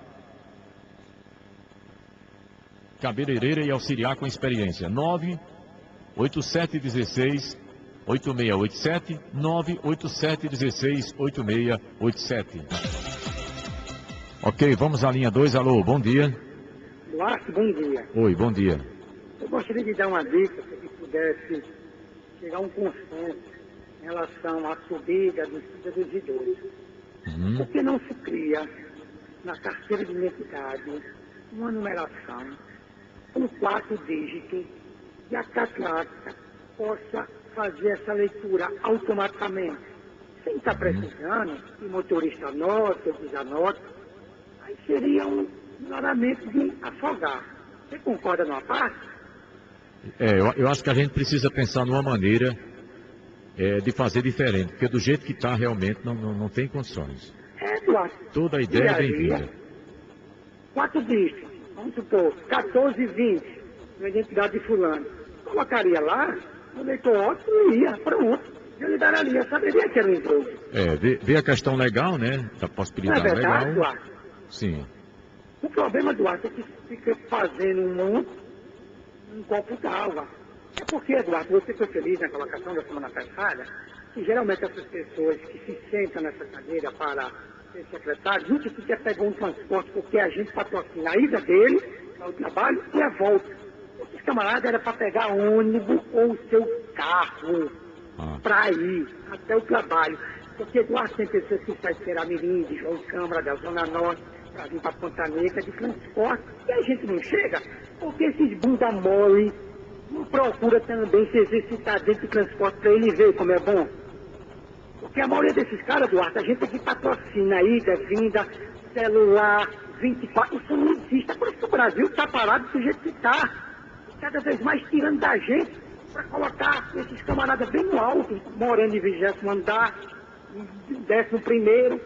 cabeleireira e auxiliar com experiência. 98716-8687. 98716-8687. Ok, vamos à linha 2. Alô, bom dia. Duarte, bom dia. Oi, bom dia. Eu gostaria de dar uma dica, se pudesse chegar a um consenso em relação à subida dos idosos. Por que não se cria na carteira de identidade uma numeração com 4 dígitos e a catraca possa fazer essa leitura automaticamente, sem estar precisando que o motorista anote ou desanota? Aí seria um claramente de afogar. Você concorda numa parte? Eu acho que a gente precisa pensar numa maneira de fazer diferente, porque do jeito que está realmente não tem condições. Duarte. Toda a ideia é bem-vinda. 4 dígitos, vamos supor, 1420, na identidade de fulano. Colocaria lá, o leitor ótimo e ia, pronto. Eu lhe daria, saberia que era um idoso. Ver a questão legal, né? Da possibilidade não é verdade, legal. Duarte? Sim. O problema, Duarte, é que fica fazendo um copo d'água. É porque, Eduardo, você foi feliz na colocação da semana passada, que geralmente essas pessoas que se sentam nessa cadeira para ser secretário, nunca sequer pegou um transporte, porque a gente patrocina a ida dele ao trabalho e a volta. Esses camaradas era para pegar ônibus ou o seu carro para ir até o trabalho. Porque, Eduardo, tem pessoas que saem de Seramirim, de João Câmara, da Zona Norte, para vir para Ponta Negra, de transporte, e a gente não chega, porque esses bunda mole não procura também se exercitar dentro do transporte para ele ver como é bom. Porque a maioria desses caras, Duarte, a gente aqui patrocina ida, vinda, celular, 24, isso não existe. É por isso que o Brasil está parado do jeito que está. Cada vez mais tirando da gente. para colocar esses camaradas bem no alto, morando em 20º andar, 11º.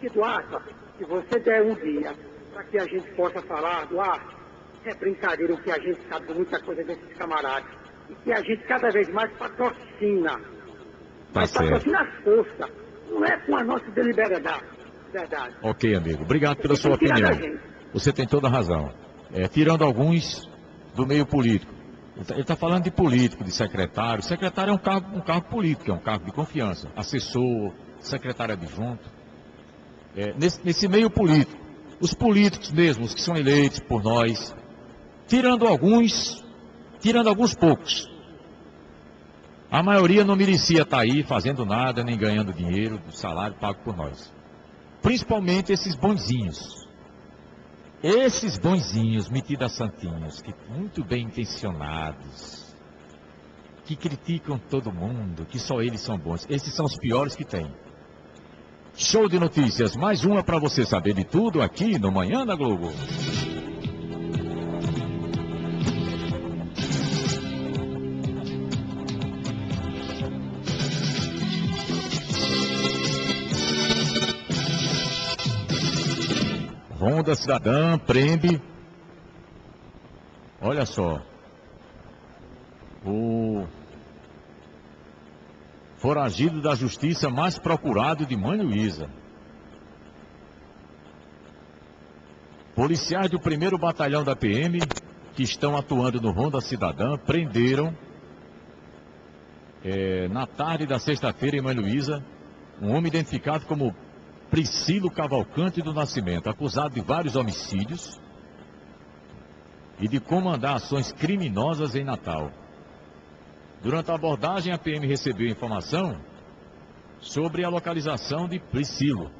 Eduardo, se você der um dia para que a gente possa falar, Eduardo, é brincadeira o que a gente sabe de muita coisa desses camaradas. E que a gente cada vez mais patrocina. Mas patrocina a força. Não é com a nossa deliberada. Verdade. Ok, amigo. Obrigado pela sua opinião. Você tem toda a razão. Tirando alguns do meio político. Ele está falando de político, de secretário. Secretário é um cargo político, é um cargo de confiança. Assessor, secretário adjunto. Nesse meio político, os políticos mesmo, os que são eleitos por nós, tirando alguns poucos. A maioria não merecia estar aí fazendo nada, nem ganhando dinheiro do salário pago por nós. Principalmente esses bonzinhos. Esses bonzinhos, metidos santinhos, que muito bem intencionados, que criticam todo mundo, que só eles são bons. Esses são os piores que tem. Show de notícias, mais uma para você saber de tudo aqui no Manhã da Globo. Ronda Cidadã prende, olha só, o foragido da justiça mais procurado de Mãe Luísa. Policiais do 1º Batalhão da PM, que estão atuando no Ronda Cidadã, prenderam, na tarde da sexta-feira em Mãe Luísa, um homem identificado como Priscilo Cavalcante do Nascimento, acusado de vários homicídios e de comandar ações criminosas em Natal. Durante a abordagem, a PM recebeu informação sobre a localização de Priscilo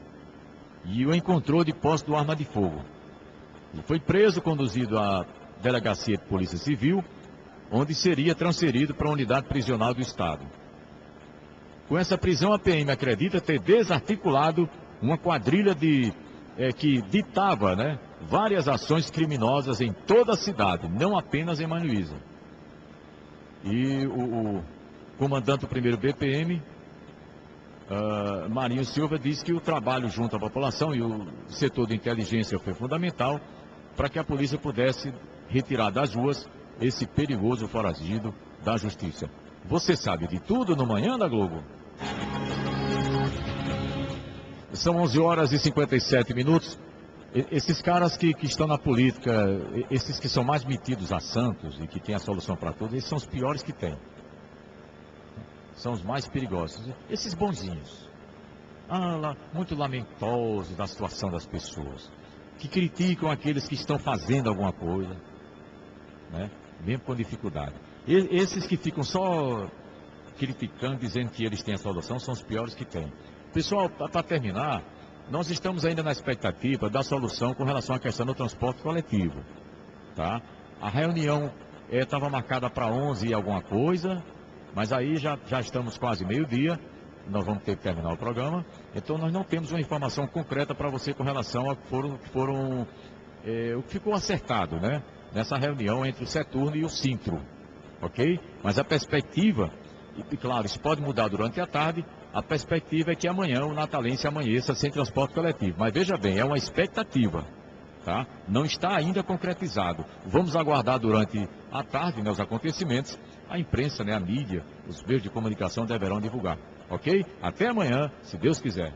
e o encontrou de posse de arma de fogo. Ele foi preso, conduzido à Delegacia de Polícia Civil, onde seria transferido para a unidade prisional do Estado. Com essa prisão, a PM acredita ter desarticulado uma quadrilha que ditava, várias ações criminosas em toda a cidade, não apenas em Mãe Luísa. E o comandante do 1º BPM, Marinho Silva, disse que o trabalho junto à população e o setor de inteligência foi fundamental para que a polícia pudesse retirar das ruas esse perigoso foragido da justiça. Você sabe de tudo no Manhã da Globo? São 11 horas e 57 minutos. Esses caras que estão na política, esses que são mais metidos a santos e que têm a solução para tudo, esses são os piores que tem. São os mais perigosos. Esses bonzinhos. Muito lamentosos da situação das pessoas. Que criticam aqueles que estão fazendo alguma coisa, mesmo com dificuldade. Esses que ficam só criticando, dizendo que eles têm a solução, são os piores que tem. Pessoal, para terminar, nós estamos ainda na expectativa da solução com relação à questão do transporte coletivo. Tá? A reunião estava marcada para 11 e alguma coisa, mas aí já estamos quase meio-dia, nós vamos ter que terminar o programa, então nós não temos uma informação concreta para você com relação ao o que ficou acertado, nessa reunião entre o Seturno e o Sintro, ok? Mas a perspectiva, e claro, isso pode mudar durante a tarde, a perspectiva é que amanhã o natalense amanheça sem transporte coletivo. Mas veja bem, é uma expectativa, tá? Não está ainda concretizado. Vamos aguardar durante a tarde, os acontecimentos. A imprensa, a mídia, os meios de comunicação deverão divulgar. Ok? Até amanhã, se Deus quiser.